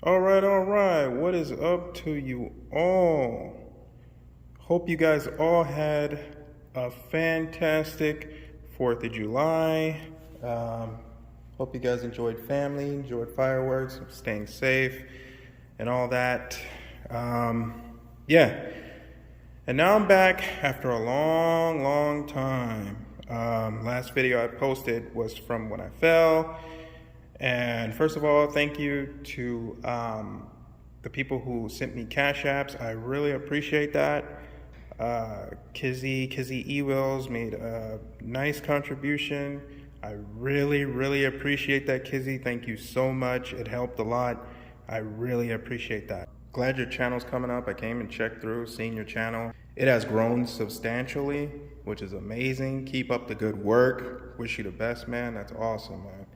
All right. What is up to you all? Hope you guys all had a fantastic 4th of July. Hope you guys enjoyed family, enjoyed fireworks, staying safe, and all that. Yeah. And now I'm back after a long time. Last video I posted was from when I fell. And first of all, thank you to the people who sent me cash apps. I really appreciate that. Kizzy Ewells made a nice contribution. I really appreciate that, Kizzy. Thank you so much. It helped a lot. I really appreciate that. Glad your channel's coming up. I came and checked through, seeing your channel. It has grown substantially, which is amazing. Keep up the good work. Wish you the best, man. That's awesome, man.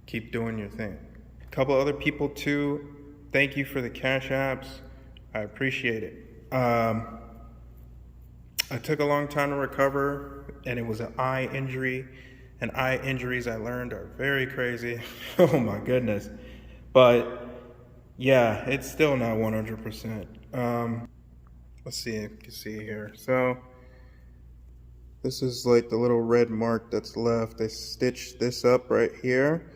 Keep doing your thing. A couple other people too, thank you for the cash apps. I appreciate it. I took a long time to recover, and it was an eye injury. And eye injuries, I learned, are very crazy. Oh my goodness. But yeah, it's still not 100%. Let's see if you can see here. So this is like the little red mark that's left. I stitched this up right here.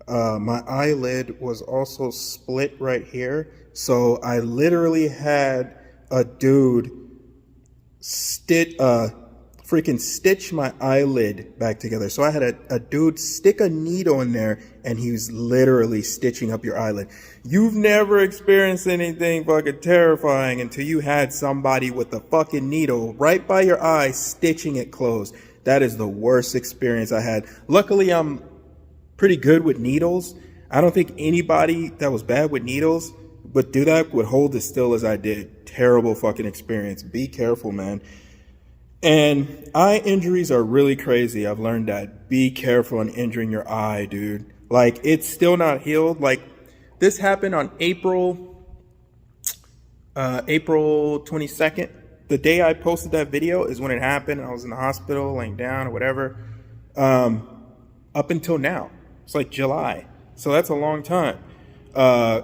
My eyelid was also split right here. So I literally had a dude freaking stitch my eyelid back together. So I had a dude stick a needle in there, and he was literally stitching up your eyelid. You've never experienced anything fucking terrifying until you had somebody with a fucking needle right by your eye stitching it closed. That is the worst experience I had. Luckily, I'm pretty good with needles. I don't think anybody that was bad with needles would do that, would hold as still as I did. Terrible fucking experience. Be careful, man. And eye injuries are really crazy. I've learned that. Be careful on injuring your eye, dude. Like, it's still not healed. Like, this happened on April 22nd. The day I posted that video is when it happened. I was in the hospital, laying down or whatever. Up until now. It's like July. So that's a long time.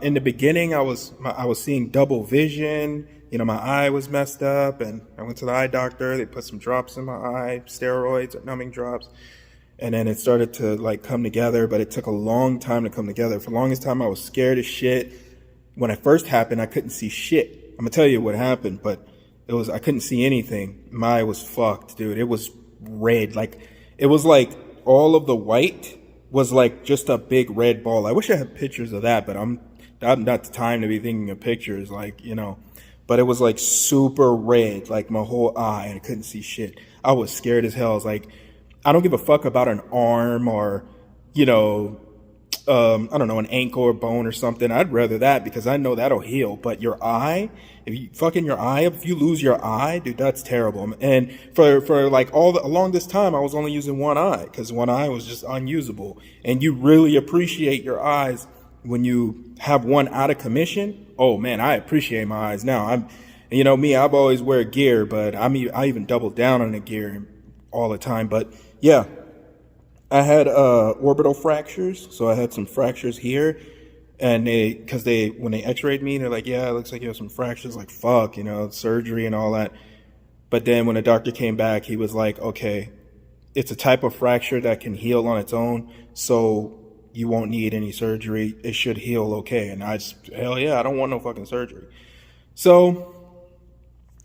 In the beginning, I was seeing double vision. You know, my eye was messed up, and I went to the eye doctor. They put some drops in my eye, steroids or numbing drops. And then it started to like come together, but it took a long time to come together. For the longest time, I was scared as shit. When it first happened, I couldn't see shit. I'm gonna tell you what happened, but I couldn't see anything. My eye was fucked, dude. It was red. Like, it was like all of the white was like just a big red ball. I wish I had pictures of that, but I'm not the time to be thinking of pictures, like, you know. But it was like super red, like my whole eye, and I couldn't see shit. I was scared as hell. I was like, I don't give a fuck about an arm or, you know, I don't know, an ankle or bone or something. I'd rather that because I know that'll heal. But your eye, if you lose your eye, dude, that's terrible. And for like along this time, I was only using one eye because one eye was just unusable. And you really appreciate your eyes when you have one out of commission. Oh man, I appreciate my eyes now. You know me, I've always wear gear, but I even double down on the gear all the time. But yeah. I had orbital fractures, so I had some fractures here, and when they x-rayed me, they're like, yeah, it looks like you have some fractures. Like, fuck, you know, surgery and all that. But then when the doctor came back, he was like, okay, it's a type of fracture that can heal on its own, so you won't need any surgery. It should heal okay. And hell yeah, I don't want no fucking surgery. So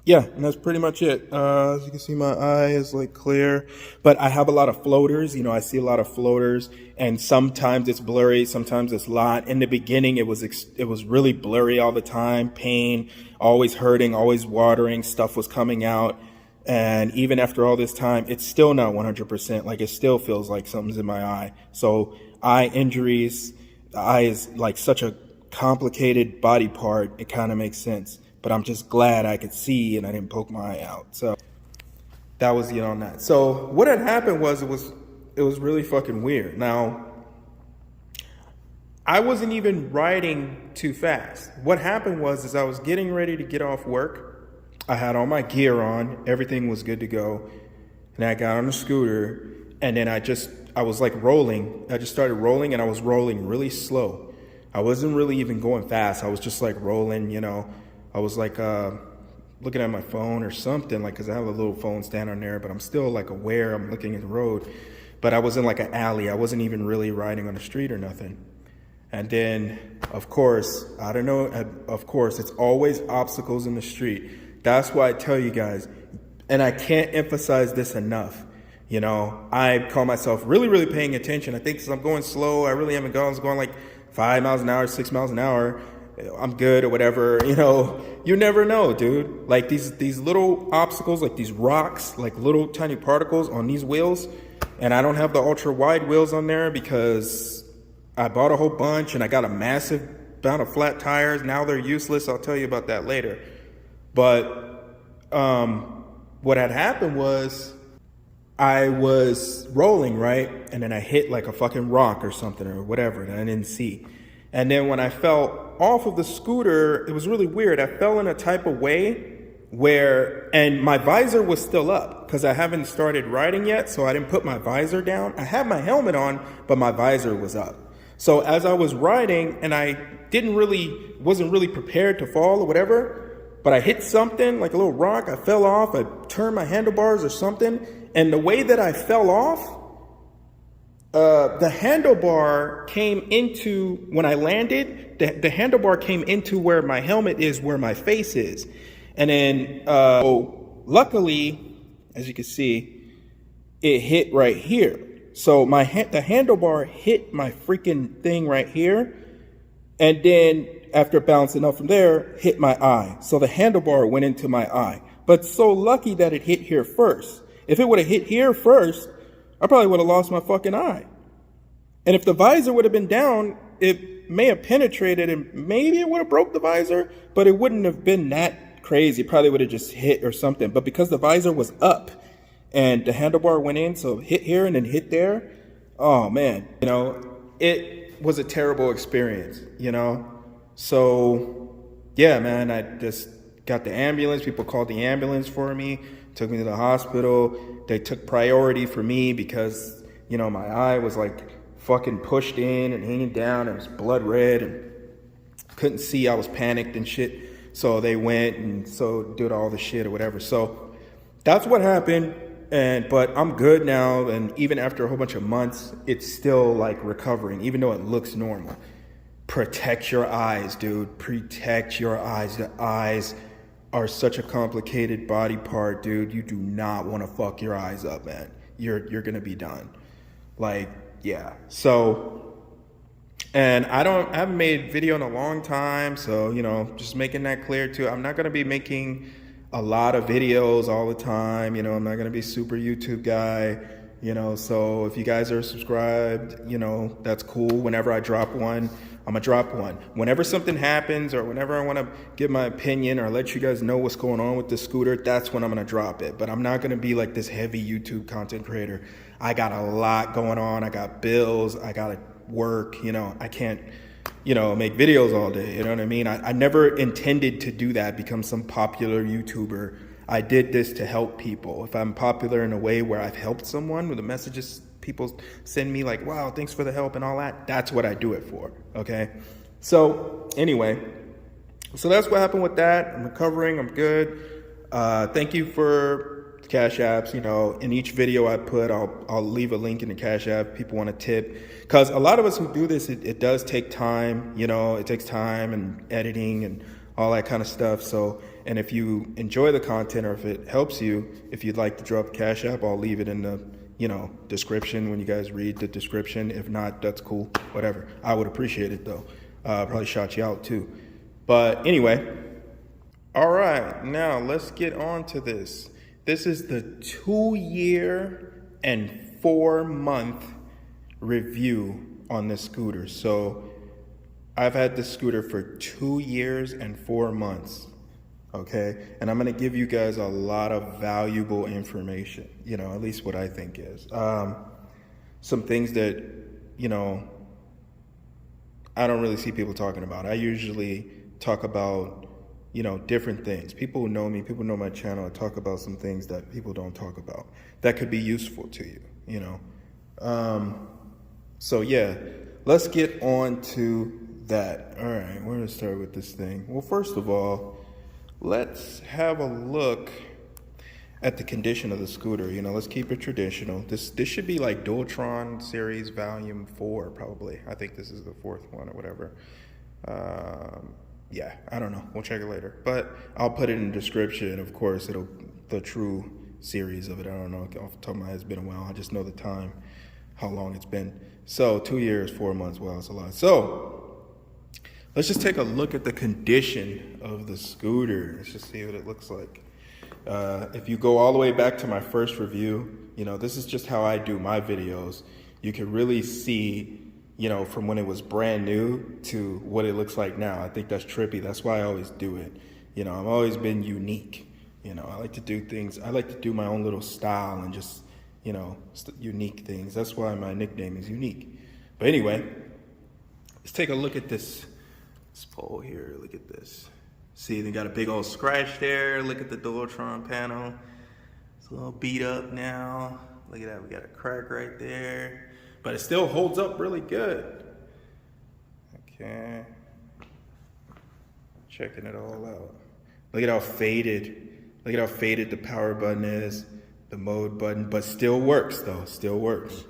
yeah, and that's pretty much it. As you can see, my eye is like clear, but I have a lot of floaters. You know, I see a lot of floaters, and sometimes it's blurry, sometimes it's not. In the beginning, it was really blurry all the time, pain, always hurting, always watering, stuff was coming out. And even after all this time, it's still not 100%. Like, it still feels like something's in my eye. So eye injuries, the eye is like such a complicated body part. It kind of makes sense. But I'm just glad I could see and I didn't poke my eye out. So that was it on that. So what had happened was it was really fucking weird. Now, I wasn't even riding too fast. What happened was I was getting ready to get off work. I had all my gear on. Everything was good to go. And I got on the scooter, and then I was like rolling. I just started rolling, and I was rolling really slow. I wasn't really even going fast. I was just like rolling, you know. I was like looking at my phone or something, like, because I have a little phone stand on there, but I'm still like aware. I'm looking at the road, but I was in like an alley. I wasn't even really riding on the street or nothing. And then, of course, I don't know, of course, it's always obstacles in the street. That's why I tell you guys, and I can't emphasize this enough, you know, I call myself really, really paying attention. I think since I'm going slow, I really haven't gone, I was going like 5 miles an hour, 6 miles an hour, I'm good or whatever, you know, you never know, dude. Like these little obstacles, like these rocks, like little tiny particles on these wheels, and I don't have the ultra wide wheels on there because I bought a whole bunch and I got a massive amount of flat tires. Now they're useless. I'll tell you about that later. But what had happened was I was rolling, right? And then I hit like a fucking rock or something or whatever that I didn't see. And then when I fell off of the scooter, it was really weird. I fell in a type of way where, and my visor was still up because I haven't started riding yet. So I didn't put my visor down. I had my helmet on, but my visor was up. So as I was riding and I wasn't really prepared to fall or whatever, but I hit something like a little rock, I fell off, I turned my handlebars or something. And the way that I fell off, the handlebar came into, when I landed, the handlebar came into where my helmet is, where my face is. And then, luckily, as you can see, it hit right here. So the handlebar hit my freaking thing right here. And then after bouncing up from there, hit my eye. So the handlebar went into my eye. But so lucky that it hit here first. If it would have hit here first, I probably would have lost my fucking eye. And if the visor would have been down, it may have penetrated and maybe it would have broke the visor, but it wouldn't have been that crazy. It probably would have just hit or something. But because the visor was up and the handlebar went in, so hit here and then hit there, oh man, you know, it was a terrible experience, you know? So yeah, man, I just got the ambulance. People called the ambulance for me, took me to the hospital. They took priority for me because, you know, my eye was like fucking pushed in and hanging down. It was blood red and couldn't see. I was panicked and shit. So they went and so did all the shit or whatever. So that's what happened. But I'm good now. And even after a whole bunch of months, it's still like recovering, even though it looks normal. Protect your eyes, dude. Protect your eyes. The eyes are such a complicated body part, dude. You do not want to fuck your eyes up, man. You're gonna be done. Like, yeah. So, and I haven't made video in a long time, so you know, just making that clear too. I'm not gonna be making a lot of videos all the time. You know, I'm not gonna be super YouTube guy. You know, so if you guys are subscribed, you know, that's cool. Whenever I drop one, I'm gonna drop one. Whenever something happens or whenever I wanna give my opinion or let you guys know what's going on with the scooter, that's when I'm gonna drop it. But I'm not gonna be like this heavy YouTube content creator. I got a lot going on. I got bills, I gotta work, you know, I can't, you know, make videos all day, you know what I mean? I never intended to do that, become some popular YouTuber. I did this to help people. If I'm popular in a way where I've helped someone with the messages people send me like, wow, thanks for the help and all that, that's what I do it for, okay? So anyway, so that's what happened with that. I'm recovering, I'm good. Thank you for the Cash Apps. You know, in each video I put, I'll leave a link in the Cash App. People want to tip. Because a lot of us who do this, it does take time, you know, it takes time and editing and all that kind of stuff. So, and if you enjoy the content or if it helps you, if you'd like to drop a Cash App, I'll leave it in the, you know, description when you guys read the description. If not, that's cool, whatever. I would appreciate it though. Probably shout you out too. But anyway, all right, now let's get on to this. This is the 2-year and 4-month review on this scooter. So I've had this scooter for 2 years and 4 months. Okay, and I'm gonna give you guys a lot of valuable information, you know, at least what I think is. Some things that, you know, I don't really see people talking about. I usually talk about, you know, different things. People who know me, people know my channel, I talk about some things that people don't talk about that could be useful to you, you know. So yeah, let's get on to that. All right, we're gonna start with this thing. Well, first of all, let's have a look at the condition of the scooter. You know, let's keep it traditional. This should be like Dualtron series volume 4, probably. I think this is the 4th one or whatever. Yeah, I don't know. We'll check it later. But I'll put it in the description. Of course, the true series of it. I don't know. Off the top of my head, it's been a while. I just know the time, how long it's been. So 2 years, 4 months. Wow, it's a lot. So let's just take a look at the condition of the scooter. Let's just see what it looks like. If you go all the way back to my first review, you know, this is just how I do my videos. You can really see, you know, from when it was brand new to what it looks like now. I think that's trippy. That's why I always do it. You know, I've always been unique. You know, I like to do things. I like to do my own little style and just, you know, unique things. That's why my nickname is Unique. But anyway, let's take a look at this pole here. Look at this. See, they got a big old scratch there. Look at the Dualtron panel. It's a little beat up now. Look at that, we got a crack right there. But it still holds up really good. Okay. Checking it all out. Look at how faded. Look at how faded the power button is, the mode button, but still works though, still works.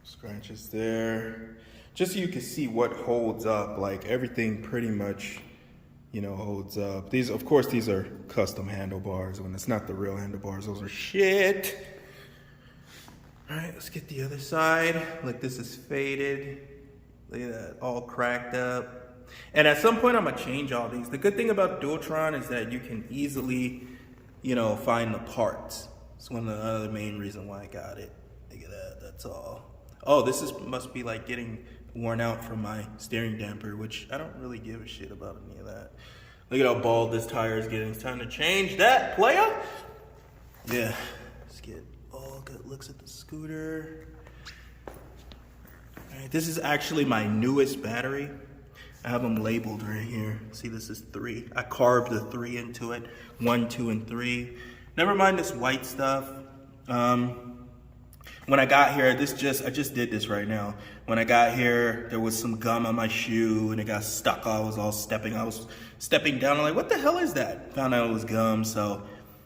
Scratches there. Just so you can see what holds up, like everything pretty much, you know, holds up. These, of course, these are custom handlebars. When it's not the real handlebars, those are shit. All right, let's get the other side. Look, this is faded. Look at that, all cracked up. And at some point, I'm gonna change all these. The good thing about Dualtron is that you can easily, you know, find the parts. It's one of the other main reason why I got it. Look at that, that's all. Oh, must be like getting worn out from my steering damper, which I don't really give a shit about any of that. Look at how bald this tire is getting. It's time to change that, player. Yeah, let's get all good looks at the scooter. All right, this is actually my newest battery. I have them labeled right here. See, this is 3. I carved the 3 into it. 1, 2, and 3. Never mind this white stuff. When I got here, I just did this right now. When I got here, there was some gum on my shoe and it got stuck. I was stepping down. I'm like, what the hell is that? Found out it was gum, so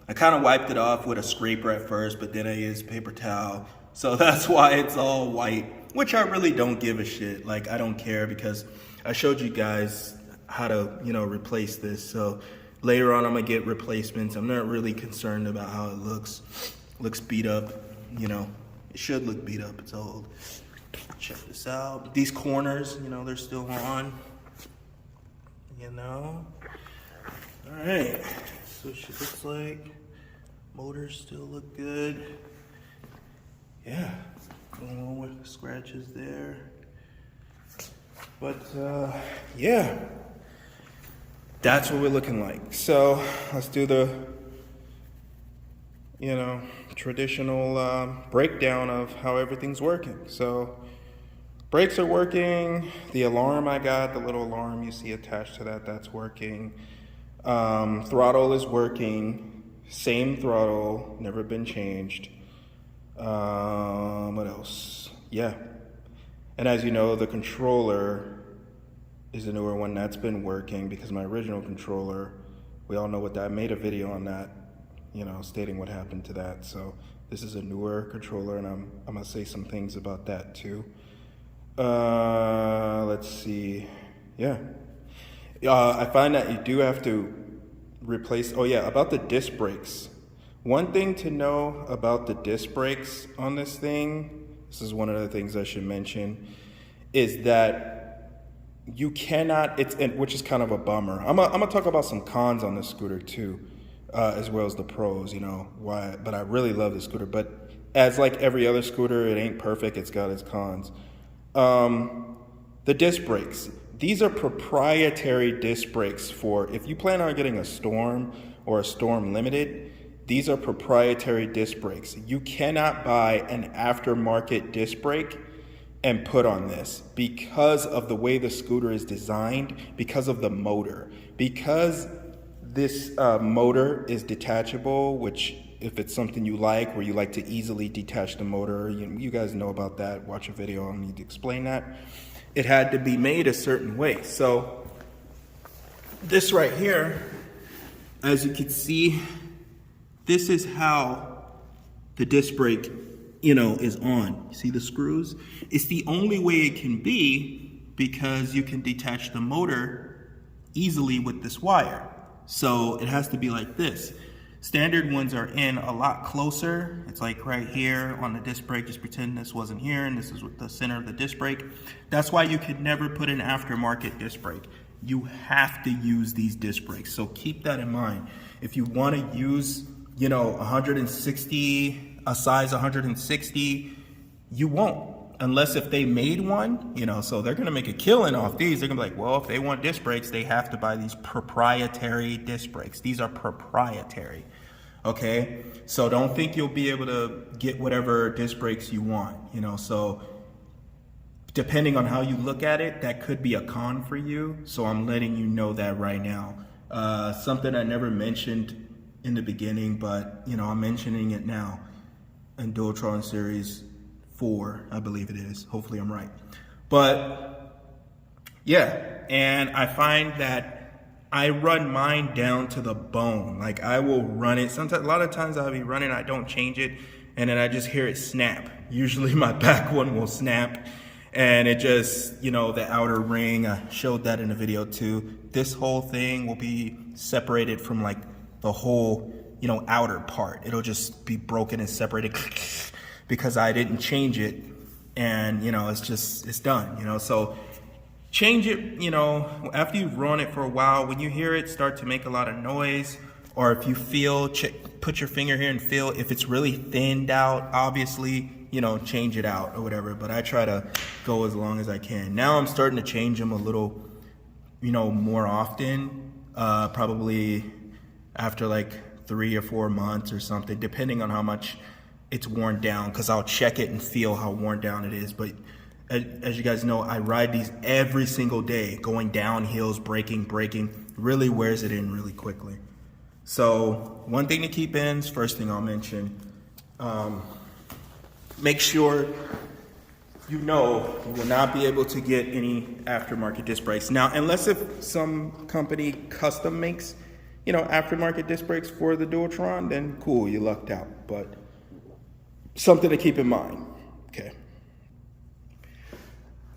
I kind of wiped it off with a scraper at first, but then I used paper towel. So that's why it's all white, which I really don't give a shit. Like, I don't care because I showed you guys how to, you know, replace this. So later on, I'm gonna get replacements. I'm not really concerned about how it looks. Looks beat up, you know. It should look beat up, it's old. Check this out. These corners, you know, they're still on. You know? All right, so it looks like. Motors still look good. Yeah, going on with the scratches there. But yeah, that's what we're looking like. So let's do the, you know, traditional breakdown of how everything's working. So brakes are working. The alarm I got, the little alarm you see attached to that, that's working. Throttle is working. Same throttle, never been changed. What else? Yeah. And as you know, the controller is the newer one that's been working because my original controller, we all know what that, I made a video on that, you know, stating what happened to that. So this is a newer controller and I'm gonna say some things about that too. Let's see. Yeah. I find that you do have to replace, oh yeah, about the disc brakes. One thing to know about the disc brakes on this thing, this is one of the things I should mention, is that you cannot, which is kind of a bummer. I'm gonna talk about some cons on this scooter too, as well as the pros, you know, why, but I really love this scooter. But as like every other scooter, it ain't perfect, it's got its cons. The disc brakes. These are proprietary disc brakes for, if you plan on getting a Storm or a Storm Limited, these are proprietary disc brakes. You cannot buy an aftermarket disc brake and put on this because of the way the scooter is designed, because of the motor. Because this motor is detachable, which if it's something you like, where you like to easily detach the motor, you guys know about that, watch a video, I don't need to explain that. it had to be made a certain way. So this right here, as you can see, this is how the disc brake, is on. See the screws? It's the only way it can be because you can detach the motor easily with this wire. So it has to be like this. Standard ones are in a lot closer. It's like right here on the disc brake. Just pretend this wasn't here and this is the center of the disc brake. That's why you could never put an aftermarket disc brake. You have to use these disc brakes. So keep that in mind. If you want to use, 160, a size 160, you won't. Unless if they made one, so they're going to make a killing off these. They're going to be like, well, if they want disc brakes, they have to buy these proprietary disc brakes. These are proprietary, okay? So don't think you'll be able to get whatever disc brakes you want, so depending on how you look at it, that could be a con for you. So I'm letting you know that right now. Something I never mentioned in the beginning, but, I'm mentioning it now in Dualtron Series 4, I believe it is. Hopefully I'm right. But yeah, and I find that I run mine down to the bone. Like I will run it. Sometimes, a lot of times I'll be running, I don't change it, and then I just hear it snap. Usually my back one will snap, and it just, the outer ring, I showed that in the video too. This whole thing will be separated from like the whole, outer part. It'll just be broken and separated because I didn't change it, and it's done, so change it, after you've run it for a while. When you hear it start to make a lot of noise, or if you feel, put your finger here and feel if it's really thinned out, obviously, change it out or whatever. But I try to go as long as I can. Now I'm starting to change them a little, more often, probably after like 3 or 4 months or something, depending on how much it's worn down, because I'll check it and feel how worn down it is. But as you guys know, I ride these every single day, going down hills, braking, really wears it in really quickly. So one thing to keep in is, first thing I'll mention, make sure you will not be able to get any aftermarket disc brakes. Now, unless if some company custom makes, aftermarket disc brakes for the Dualtron, then cool, you lucked out. But something to keep in mind, okay?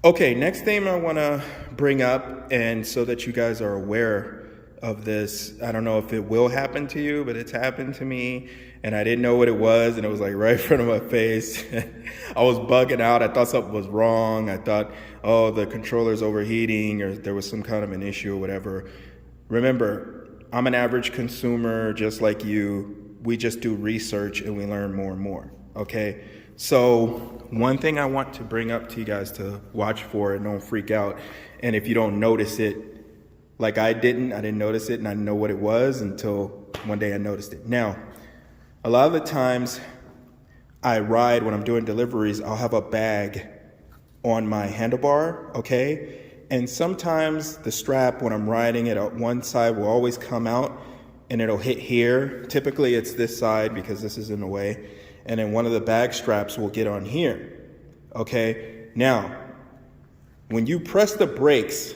Okay, next thing I wanna bring up, and so that you guys are aware of this, I don't know if it will happen to you, but it's happened to me, and I didn't know what it was, and it was like right in front of my face. I was bugging out, I thought something was wrong. I thought, oh, the controller's overheating, or there was some kind of an issue or whatever. Remember, I'm an average consumer just like you. We just do research and we learn more and more. Okay, so one thing I want to bring up to you guys to watch for, and don't freak out. And if you don't notice it, like I didn't notice it, and I didn't know what it was until one day I noticed it. Now, a lot of the times I ride, when I'm doing deliveries, I'll have a bag on my handlebar, okay? And sometimes the strap, when I'm riding it, one side will always come out and it'll hit here. Typically it's this side because this is in the way. And then one of the bag straps will get on here, okay? Now, when you press the brakes,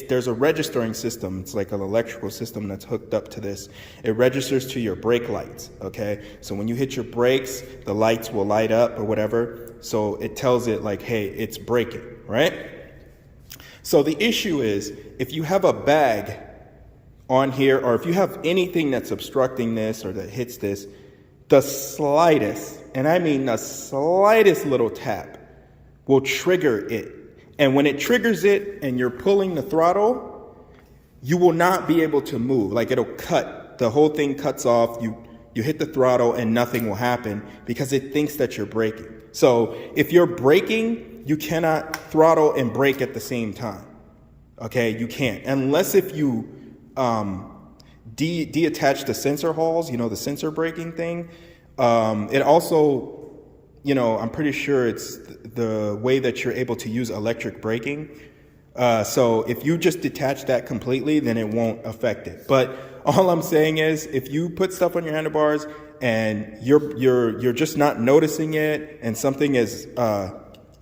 there's a registering system. It's like an electrical system that's hooked up to this. It registers to your brake lights, okay? So when you hit your brakes, the lights will light up or whatever. So it tells it like, hey, it's braking, right? So the issue is, if you have a bag on here, or if you have anything that's obstructing this or that hits this, the slightest, and I mean the slightest little tap will trigger it. And when it triggers it and you're pulling the throttle, you will not be able to move. Like it'll cut, the whole thing cuts off. You hit the throttle and nothing will happen because it thinks that you're braking. So if you're braking, you cannot throttle and brake at the same time. Okay, you can't. Unless if you deattach the sensor hulls, the sensor braking thing. It also, I'm pretty sure it's the way that you're able to use electric braking. So if you just detach that completely, then it won't affect it. But all I'm saying is, if you put stuff on your handlebars and you're just not noticing it, and something is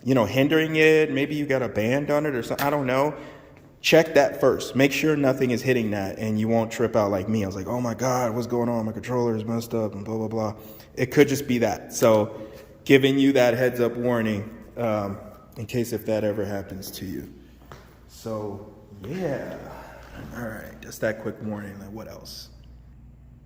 hindering it. Maybe you got a band on it or something. I don't know. Check that first. Make sure nothing is hitting that and you won't trip out like me. I was like, oh my God, what's going on? My controller is messed up and blah, blah, blah. It could just be that. So giving you that heads up warning in case if that ever happens to you. So yeah. All right. Just that quick warning. Like what else?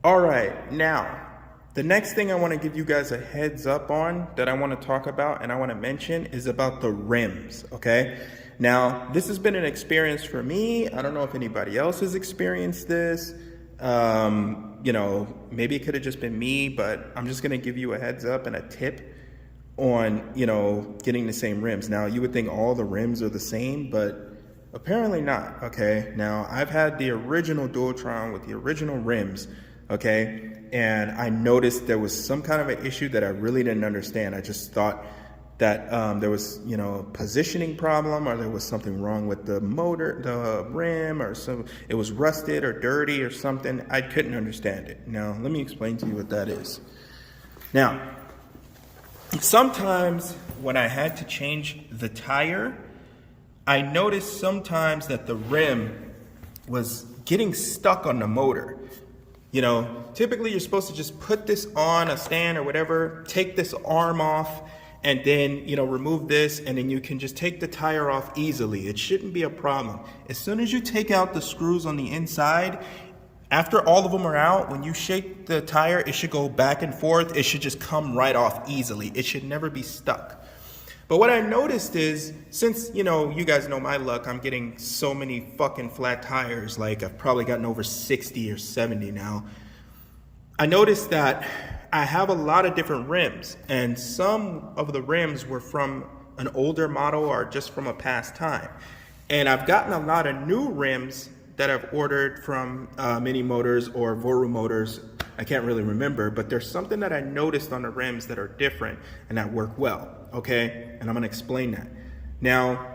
All right. Now, the next thing I want to give you guys a heads up on that I want to talk about and I want to mention is about the rims, okay? Now, this has been an experience for me. I don't know if anybody else has experienced this. Maybe it could have just been me, but I'm just going to give you a heads up and a tip on, getting the same rims. Now, you would think all the rims are the same, but apparently not, okay? Now, I've had the original Dualtron with the original rims, okay? And I noticed there was some kind of an issue that I really didn't understand. I just thought that there was, a positioning problem, or there was something wrong with the motor, the rim, or it was rusted or dirty or something. I couldn't understand it. Now, let me explain to you what that is. Now, sometimes when I had to change the tire, I noticed sometimes that the rim was getting stuck on the motor. Typically you're supposed to just put this on a stand or whatever, take this arm off, and then, remove this, and then you can just take the tire off easily. It shouldn't be a problem. As soon as you take out the screws on the inside, after all of them are out, when you shake the tire, it should go back and forth. It should just come right off easily. It should never be stuck. But what I noticed is, since, you guys know my luck, I'm getting so many fucking flat tires, like I've probably gotten over 60 or 70 now. I noticed that I have a lot of different rims, and some of the rims were from an older model or just from a past time. And I've gotten a lot of new rims that I've ordered from Mini Motors or Voru Motors. I can't really remember, but there's something that I noticed on the rims that are different and that work well, okay? And I'm gonna explain that. Now,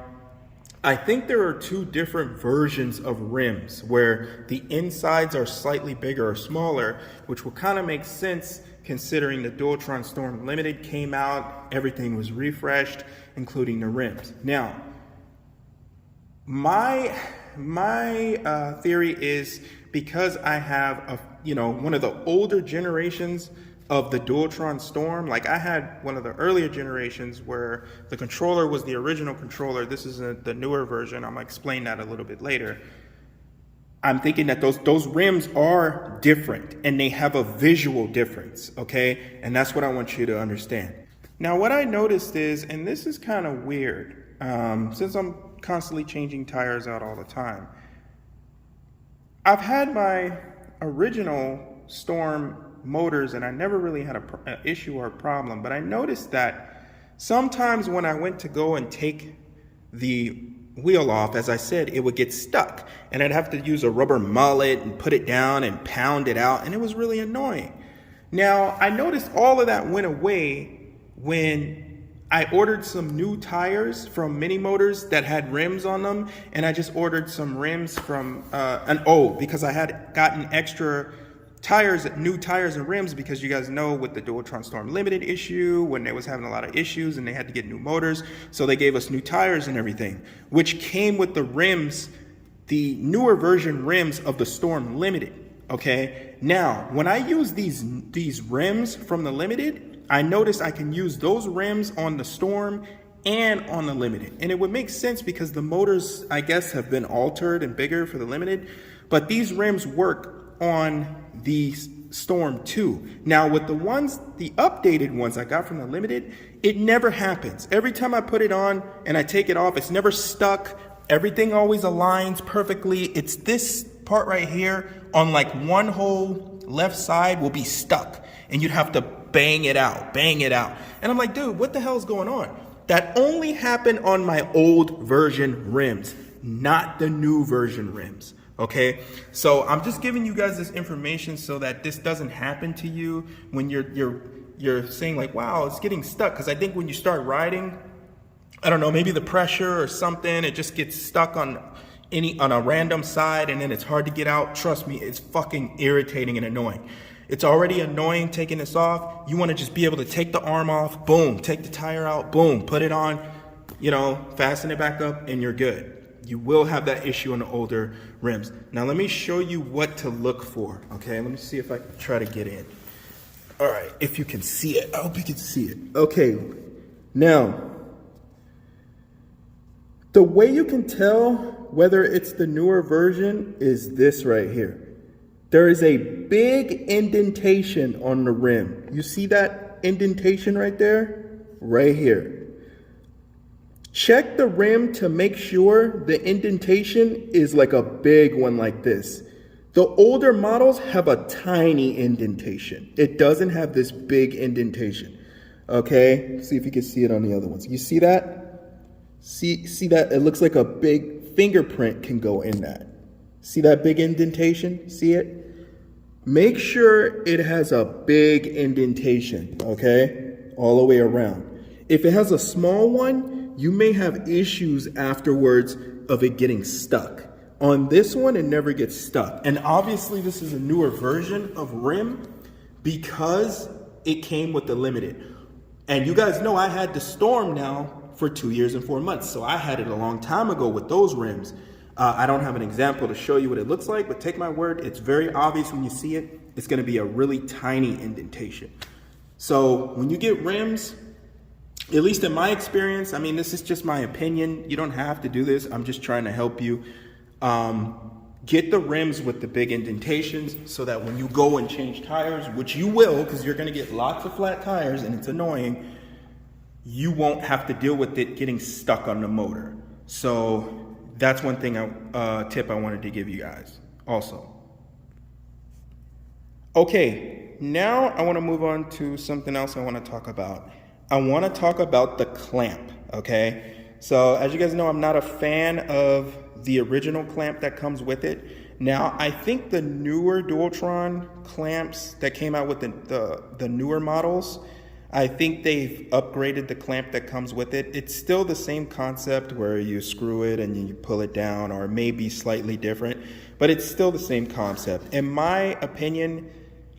I think there are two different versions of rims where the insides are slightly bigger or smaller, which will kind of make sense considering the Dualtron Storm Limited came out, everything was refreshed, including the rims. Now, my theory is because I have one of the older generations of the Dualtron Storm, like I had one of the earlier generations where the controller was the original controller. This is the newer version. I'm gonna explain that a little bit later. I'm thinking that those rims are different and they have a visual difference, okay? And that's what I want you to understand. Now, what I noticed is, and this is kind of weird, since I'm constantly changing tires out all the time, I've had my original Storm motors and I never really had an issue or a problem, but I noticed that sometimes when I went to go and take the wheel off, as I said, it would get stuck and I'd have to use a rubber mallet and put it down and pound it out, and it was really annoying. Now, I noticed all of that went away when I ordered some new tires from Mini Motors that had rims on them, and I just ordered some rims from because I had gotten extra new tires and rims, because you guys know with the Dualtron Storm Limited issue, when they was having a lot of issues and they had to get new motors, so they gave us new tires and everything, which came with the rims, the newer version rims of the Storm Limited, okay? Now, when I use these rims from the Limited, I noticed I can use those rims on the Storm and on the Limited. And it would make sense because the motors, I guess, have been altered and bigger for the Limited, but these rims work on the Storm too. Now with the updated ones I got from the Limited, it never happens. Every time I put it on and I take it off, it's never stuck. Everything always aligns perfectly. It's this part right here on like one whole left side will be stuck and you'd have to bang it out. And I'm like, dude, what the hell is going on? That only happened on my old version rims, not the new version rims. Okay, so I'm just giving you guys this information so that this doesn't happen to you when you're saying like, wow, it's getting stuck. Because I think when you start riding, I don't know, maybe the pressure or something, it just gets stuck on a random side and then it's hard to get out. Trust me, it's fucking irritating and annoying. It's already annoying taking this off. You want to just be able to take the arm off, boom, take the tire out, boom, put it on. you know, fasten it back up and you're good. You will have that issue on the older rims. Now let me show you what to look for, okay? Let me see if I can try to get in. All right, if you can see it. I hope you can see it. Okay, now, the way you can tell whether it's the newer version is this right here. There is a big indentation on the rim. You see that indentation right there? Right here. Check the rim to make sure the indentation is like a big one like this. The older models have a tiny indentation. It doesn't have this big indentation. Okay, see if you can see it on the other ones. You see that? See that? It looks like a big fingerprint can go in that. See that big indentation? See it? Make sure it has a big indentation, okay? All the way around. If it has a small one, you may have issues afterwards of it getting stuck. On this one, it never gets stuck. And obviously this is a newer version of rim because it came with the limited. And you guys know I had the Storm now for 2 years and 4 months. So I had it a long time ago with those rims. I don't have an example to show you what it looks like, but take my word, it's very obvious when you see it. It's gonna be a really tiny indentation. So when you get rims, at least in my experience, I mean, this is just my opinion. You don't have to do this. I'm just trying to help you. Get the rims with the big indentations so that when you go and change tires, which you will, because you're going to get lots of flat tires and it's annoying, you won't have to deal with it getting stuck on the motor. So that's one thing, tip I wanted to give you guys also. Okay, now I want to move on to something else I want to talk about. I want to talk about the clamp, okay? So as you guys know, I'm not a fan of the original clamp that comes with it. Now, I think the newer Dualtron clamps that came out with the newer models, I think they've upgraded the clamp that comes with it. It's still the same concept where you screw it and you pull it down, or it may be slightly different, but it's still the same concept. In my opinion,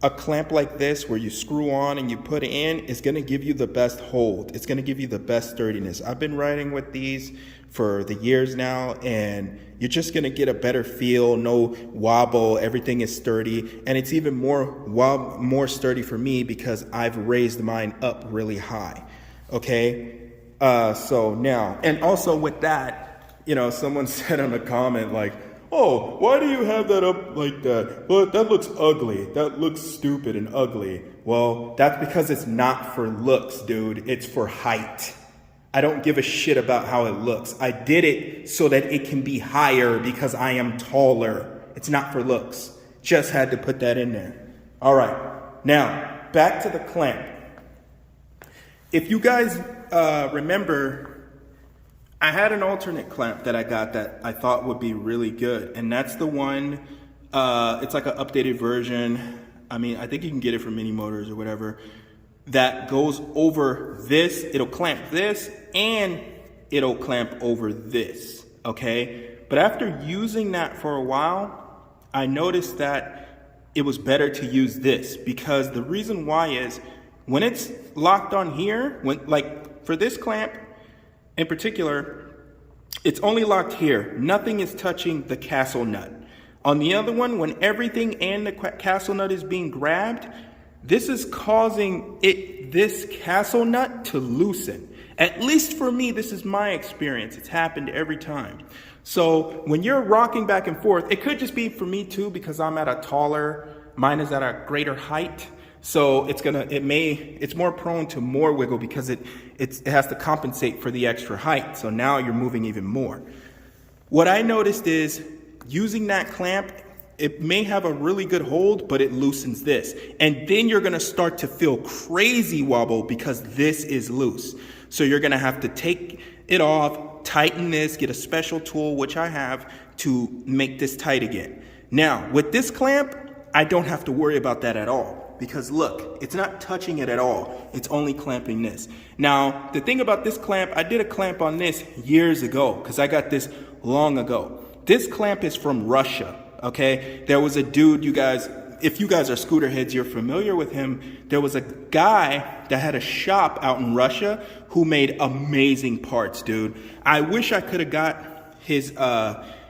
a clamp like this where you screw on and you put it in is going to give you the best hold. It's going to give you the best sturdiness. I've been riding with these for the years now, and you're just going to get a better feel, no wobble, everything is sturdy, and it's even more sturdy for me because I've raised mine up really high. Okay, so now, and also with that, you know, someone said on a comment like, oh, why do you have that up like that? Well, that looks ugly. That looks stupid and ugly. Well, that's because it's not for looks, dude. It's for height. I don't give a shit about how it looks. I did it so that it can be higher because I am taller. It's not for looks. Just had to put that in there. All right. Now, back to the clamp. If you guys remember, I had an alternate clamp that I got that I thought would be really good, and that's the one, it's like an updated version. I mean, I think you can get it from Mini Motors or whatever, that goes over this. It'll clamp this and it'll clamp over this, okay? But after using that for a while, I noticed that it was better to use this, because the reason why is when it's locked on here, like for this clamp, in particular, it's only locked here. Nothing is touching the castle nut. On the other one, when everything and the castle nut is being grabbed, this is causing this castle nut to loosen. At least for me, this is my experience. It's happened every time. So when you're rocking back and forth, it could just be for me too, because I'm at a taller, mine is at a greater height. So it's more prone to more wiggle because it has to compensate for the extra height. So now you're moving even more. What I noticed is using that clamp, it may have a really good hold, but it loosens this. And then you're gonna start to feel crazy wobble because this is loose. So you're gonna have to take it off, tighten this, get a special tool, which I have, to make this tight again. Now, with this clamp, I don't have to worry about that at all. Because look, it's not touching it at all. It's only clamping this. Now, the thing about this clamp, I did a clamp on this years ago because I got this long ago. This clamp is from Russia, okay? There was a dude, you guys, if you guys are scooter heads, you're familiar with him. There was a guy that had a shop out in Russia who made amazing parts, dude. I wish I could have got his,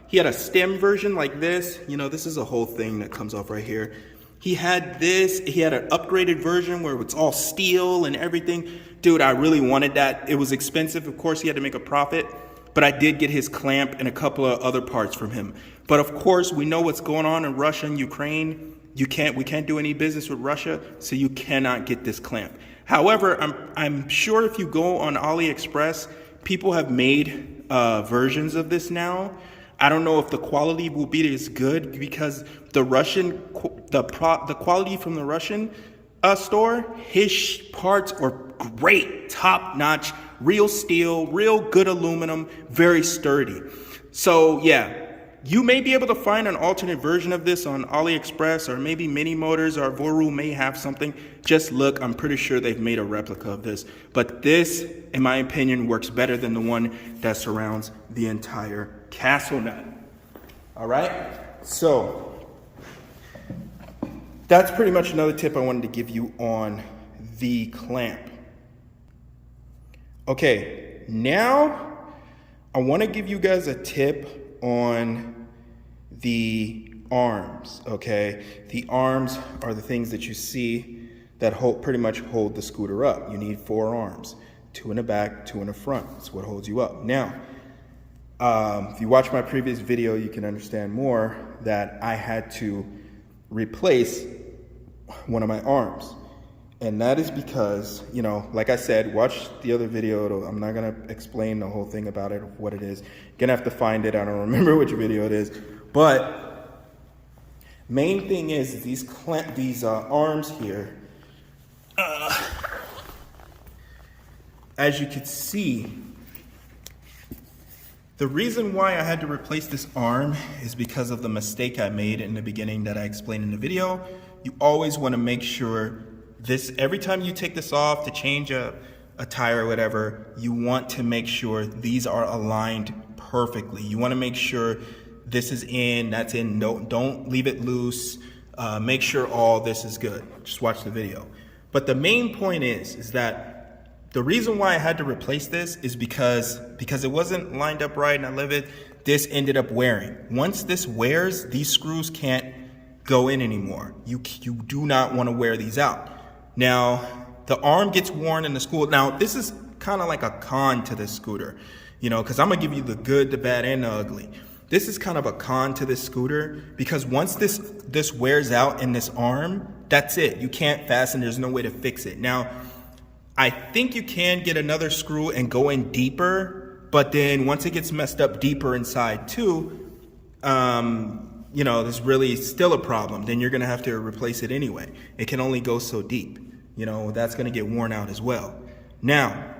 he had a stem version like this. You know, this is a whole thing that comes off right here. He had this, he had an upgraded version where it's all steel and everything. Dude, I really wanted that. It was expensive. Of course, he had to make a profit, but I did get his clamp and a couple of other parts from him. But of course, we know what's going on in Russia and Ukraine. We can't do any business with Russia, so you cannot get this clamp. However, I'm sure if you go on AliExpress, people have made versions of this now. I don't know if the quality will be as good because the quality from the Russian store, his parts are great, top notch, real steel, real good aluminum, very sturdy. So yeah, you may be able to find an alternate version of this on AliExpress, or maybe Mini Motors or Voru may have something. Just look, I'm pretty sure they've made a replica of this. But this, in my opinion, works better than the one that surrounds the entire castle nut. All right, so that's pretty much another tip I wanted to give you on the clamp. Okay, now I want to give you guys a tip on the arms, okay? The arms are the things that you see that pretty much hold the scooter up. You need 4 arms, 2 in the back, 2 in the front. That's what holds you up. Now, if you watch my previous video, you can understand more that I had to replace one of my arms. And that is because, you know, like I said, watch the other video. I'm not going to explain the whole thing about it, what it is. You're going to have to find it. I don't remember which video it is. But main thing is these arms here. As you can see, the reason why I had to replace this arm is because of the mistake I made in the beginning that I explained in the video. You always want to make sure this, every time you take this off to change a tire or whatever, you want to make sure these are aligned perfectly. You want to make sure this is in, that's in, don't leave it loose. Make sure all this is good. Just watch the video. But the main point is that the reason why I had to replace this is because it wasn't lined up right and I left it, this ended up wearing. Once this wears, these screws can't go in anymore. You do not want to wear these out. Now, the arm gets worn in the school. Now, this is kind of like a con to this scooter, you know, because I'm going to give you the good, the bad, and the ugly. This is kind of a con to this scooter because once this wears out in this arm, that's it. You can't fasten. There's no way to fix it. Now, I think you can get another screw and go in deeper, but then once it gets messed up deeper inside too, you know, there's really still a problem. Then you're going to have to replace it anyway. It can only go so deep. You know, that's going to get worn out as well. Now,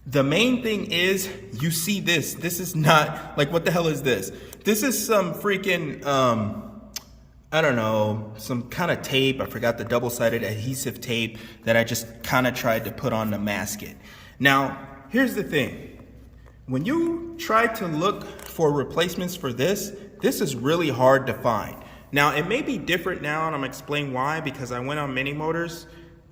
the main thing is you see this. This is not, like, what the hell is this? This is some freaking, I don't know, some kind of tape. I forgot the double-sided adhesive tape that I just kind of tried to put on to mask it. Now, here's the thing. When you try to look for replacements for this is really hard to find. Now, it may be different now, and I'm going to explain why, because I went on Mini Motors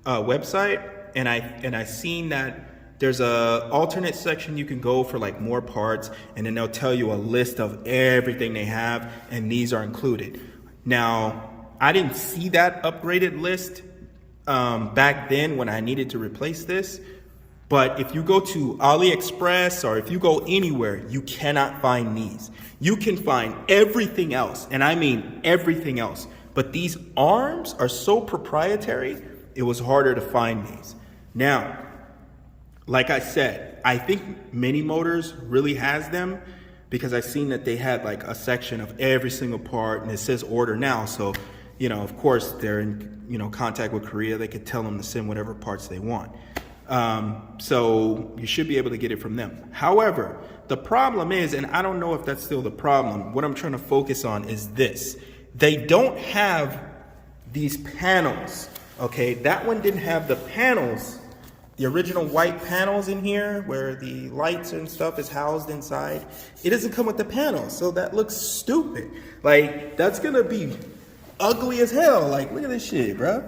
website, and I seen that there's a alternate section you can go for like more parts, and then they'll tell you a list of everything they have, and these are included. Now, I didn't see that upgraded list back then when I needed to replace this, but if you go to AliExpress or if you go anywhere, you cannot find these. You can find everything else, and I mean everything else, but these arms are so proprietary, it was harder to find these. Now, like I said, I think Mini Motors really has them because I've seen that they had like a section of every single part, and it says order now. So, you know, of course they're in, you know, contact with Korea. They could tell them to send whatever parts they want. So you should be able to get it from them. However, the problem is, and I don't know if that's still the problem, what I'm trying to focus on is this. They don't have these panels, okay? That one didn't have the panels, the original white panels in here where the lights and stuff is housed inside. It doesn't come with the panels, so that looks stupid. Like, that's gonna be ugly as hell. Like, look at this shit, bro.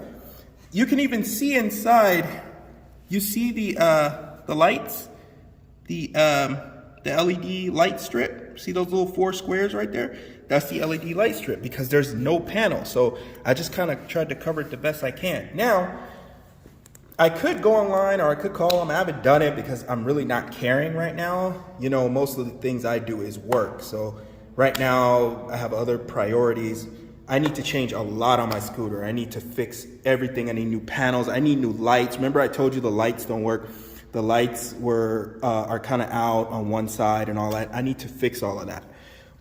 You can even see inside. You see the lights, the LED light strip. See those little 4 squares right there? That's the LED light strip because there's no panel. So I just kind of tried to cover it the best I can. Now, I could go online or I could call them. I haven't done it because I'm really not caring right now. You know, most of the things I do is work. So right now I have other priorities. I need to change a lot on my scooter. I need to fix everything. I need new panels. I need new lights. Remember I told you the lights don't work. The lights are kind of out on one side and all that. I need to fix all of that.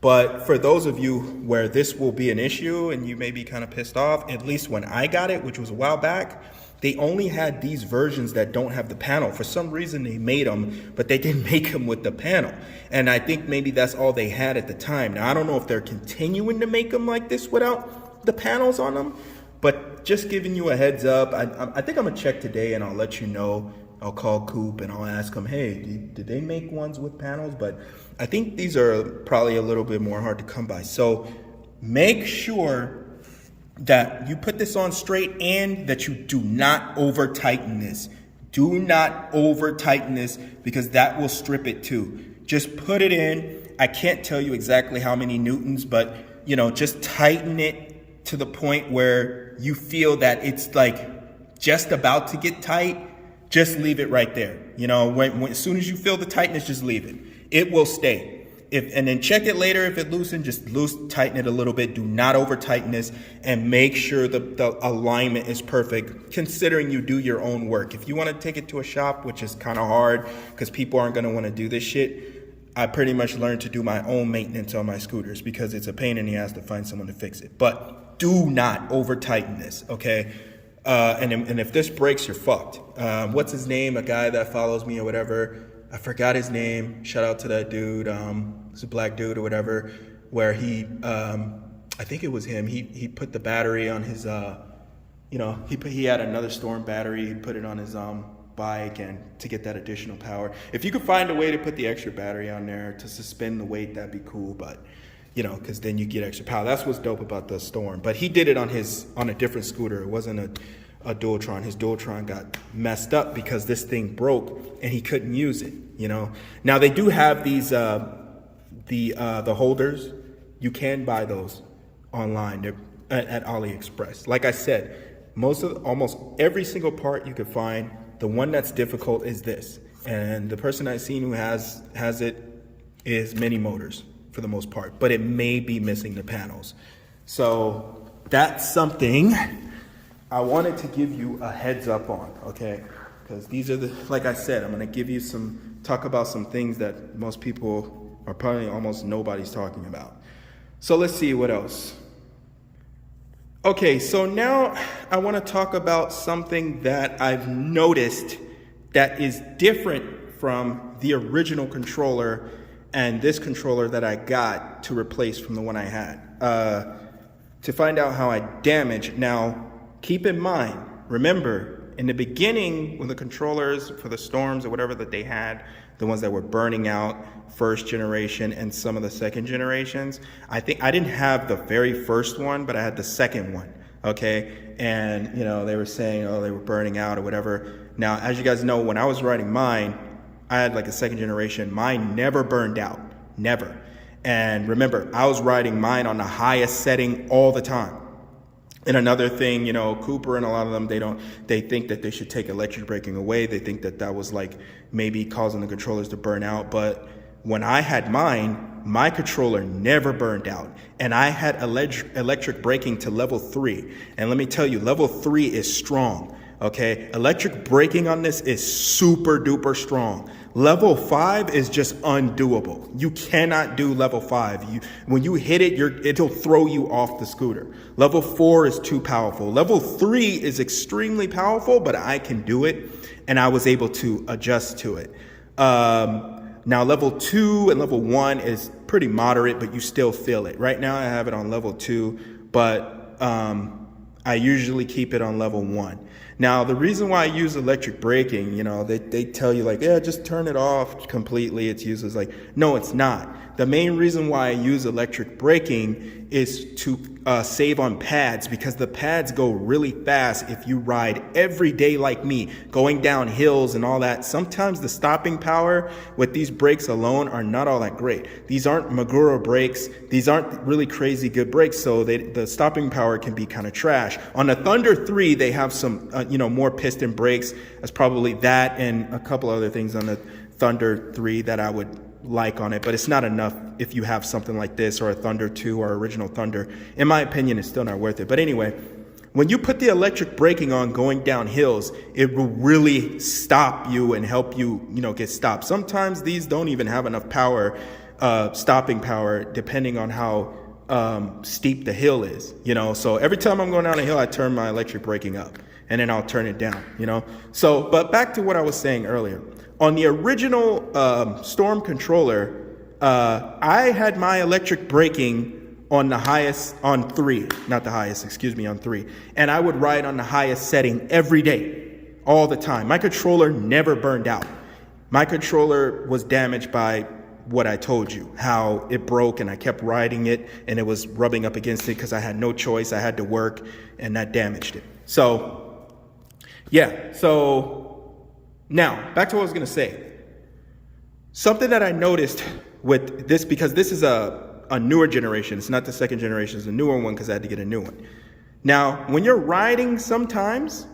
But for those of you where this will be an issue and you may be kind of pissed off, at least when I got it, which was a while back, they only had these versions that don't have the panel. For some reason they made them, but they didn't make them with the panel. And I think maybe that's all they had at the time. Now, I don't know if they're continuing to make them like this without the panels on them, but just giving you a heads up. I think I'm gonna check today and I'll let you know. I'll call Coop and I'll ask them, hey, did they make ones with panels? But I think these are probably a little bit more hard to come by. So make sure that you put this on straight and that you do not over tighten this. Do not over tighten this because that will strip it too. Just put it in. I can't tell you exactly how many newtons, but you know, just tighten it to the point where you feel that it's like just about to get tight. Just leave it right there. You know, as soon as you feel the tightness, just leave it. It will stay. And then check it later. If it loosened, just tighten it a little bit. Do not over tighten this and make sure the alignment is perfect, considering you do your own work. If you want to take it to a shop, which is kind of hard because people aren't going to want to do this shit, I pretty much learned to do my own maintenance on my scooters because it's a pain in the ass to find someone to fix it. But do not over tighten this, okay? And if this breaks, you're fucked. What's his name? A guy that follows me or whatever. I forgot his name. Shout out to that dude. He's a black dude or whatever, where he, I think it was him. He put the battery on his, he had another Storm battery. He put it on his bike and to get that additional power. If you could find a way to put the extra battery on there to suspend the weight, that'd be cool. But you know, because then you get extra power. That's what's dope about the Storm. But he did it on a different scooter. It wasn't a Dualtron. His Dualtron got messed up because this thing broke and he couldn't use it. You know. Now they do have these the holders. You can buy those online. They're at AliExpress. Like I said, almost every single part you could find. The one that's difficult is this, and the person I've seen who has it is Mini Motors for the most part, but it may be missing the panels. So that's something I wanted to give you a heads up on, okay? Because these are like I said, I'm gonna give you talk about some things that most people are probably almost nobody's talking about. So let's see what else. Okay, so now I wanna talk about something that I've noticed that is different from the original controller and this controller that I got to replace from the one I had, to find out how I damaged. Now, keep in mind, remember, in the beginning, when the controllers for the Storms or whatever that they had, the ones that were burning out, first generation and some of the second generations, I think I didn't have the very first one, but I had the second one, okay? And, you know, they were saying, oh, they were burning out or whatever. Now, as you guys know, when I was riding mine, I had like a second generation. Mine never burned out, never. And remember, I was riding mine on the highest setting all the time. And another thing, you know, Cooper and a lot of them, they think that they should take electric braking away. They think that that was like maybe causing the controllers to burn out. But when I had mine, my controller never burned out. And I had electric braking to level 3. And let me tell you, level 3 is strong. Okay, electric braking on this is super duper strong. Level 5 is just undoable. You cannot do level 5. When you hit it, it'll throw you off the scooter. Level 4 is too powerful. Level 3 is extremely powerful, but I can do it, and I was able to adjust to it. Now level 2 and level 1 is pretty moderate, but you still feel it. Right now I have it on level 2, but I usually keep it on level 1. Now, the reason why I use electric braking, you know, they tell you like, yeah, just turn it off completely. It's useless. Like, no, it's not. The main reason why I use electric braking is to save on pads, because the pads go really fast if you ride every day like me, going down hills and all that. Sometimes the stopping power with these brakes alone are not all that great. These aren't Magura brakes. These aren't really crazy good brakes, so the stopping power can be kind of trash. On the Thunder 3, they have some more piston brakes. That's probably that and a couple other things on the Thunder 3 that I would like on it, but it's not enough if you have something like this or a Thunder 2 or original Thunder. In my opinion, it's still not worth it. But anyway, when you put the electric braking on going down hills, it will really stop you and help you, get stopped. Sometimes these don't even have enough power, stopping power, depending on how steep the hill is, So every time I'm going down a hill, I turn my electric braking up and then I'll turn it down, So, but back to what I was saying earlier. On the original Storm controller, I had my electric braking on the highest, on 3, not the highest, on 3. And I would ride on the highest setting every day, all the time. My controller never burned out. My controller was damaged by what I told you, how it broke and I kept riding it and it was rubbing up against it because I had no choice. I had to work and that damaged it. So, yeah, now, back to what I was going to say. Something that I noticed with this, because this is a newer generation. It's not the second generation. It's a newer one because I had to get a new one. Now, when you're riding sometimes,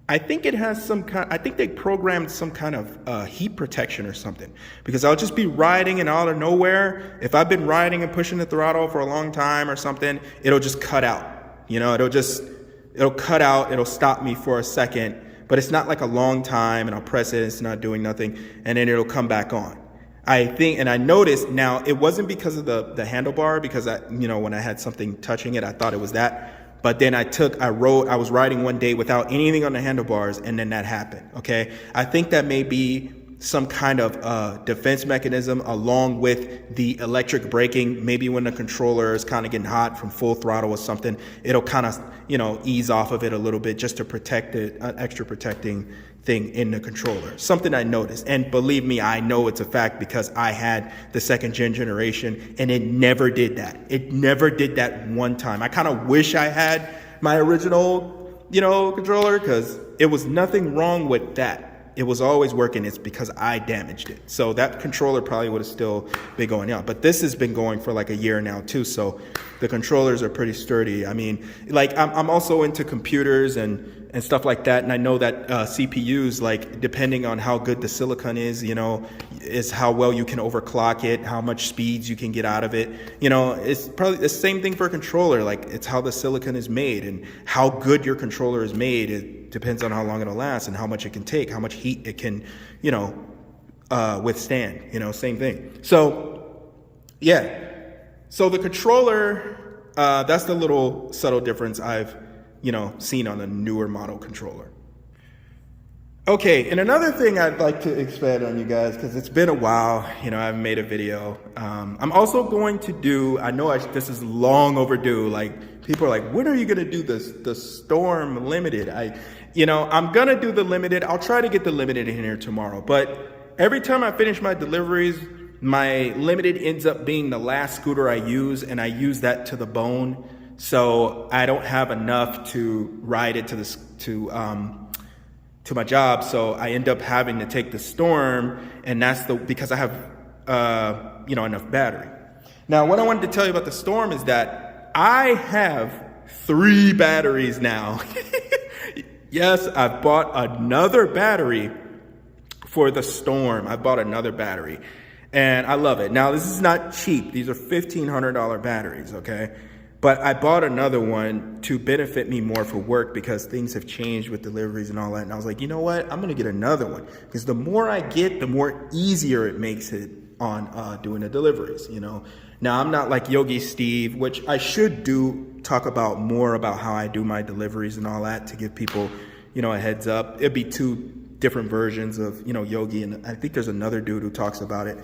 I think it has I think they programmed some kind of heat protection or something. Because I'll just be riding and out of nowhere, if I've been riding and pushing the throttle for a long time or something, it'll just cut out. It'll cut out, it'll stop me for a second. But it's not like a long time and I'll press it, it's not doing nothing, and then it'll come back on. I think, and I noticed now, it wasn't because of the handlebar, because when I had something touching it, I thought it was that. But then I was riding one day without anything on the handlebars, and then that happened, okay? I think that may be some kind of defense mechanism along with the electric braking. Maybe when the controller is kind of getting hot from full throttle or something, it'll kind of, ease off of it a little bit just to protect it, an extra protecting thing in the controller. Something I noticed. And believe me, I know it's a fact because I had the second generation and it never did that. It never did that one time. I kind of wish I had my original, controller, because it was nothing wrong with that. It was always working. It's because I damaged it. So that controller probably would have still been going out. But this has been going for like a year now too. So the controllers are pretty sturdy. I mean, like I'm also into computers and stuff like that. And I know that CPUs, like depending on how good the silicon is, is how well you can overclock it, how much speeds you can get out of it. It's probably the same thing for a controller. Like it's how the silicon is made and how good your controller is made. It depends on how long it'll last and how much it can take, how much heat it can, withstand, same thing. So, yeah. So the controller, that's the little subtle difference I've, seen on the newer model controller. Okay, and another thing I'd like to expand on, you guys, because it's been a while, I haven't made a video. I'm also going to do, this is long overdue, like people are like, when are you going to do this, the Storm Limited? I'm going to do the Limited. I'll try to get the Limited in here tomorrow, but every time I finish my deliveries, my Limited ends up being the last scooter I use, and I use that to the bone. So I don't have enough to ride it to my job. So I end up having to take the Storm, and that's because I have, enough battery. Now, what I wanted to tell you about the Storm is that I have 3 batteries now. Yes, I've bought another battery for the Storm. I bought another battery and I love it. Now, this is not cheap. These are $1,500 batteries, okay? But I bought another one to benefit me more for work because things have changed with deliveries and all that. And I was like, you know what? I'm going to get another one because the more I get, the more easier it makes it on doing the deliveries, Now, I'm not like Yogi Steve, which I should talk about more about how I do my deliveries and all that to give people, a heads up. It'd be 2 different versions of, Yogi. And I think there's another dude who talks about it.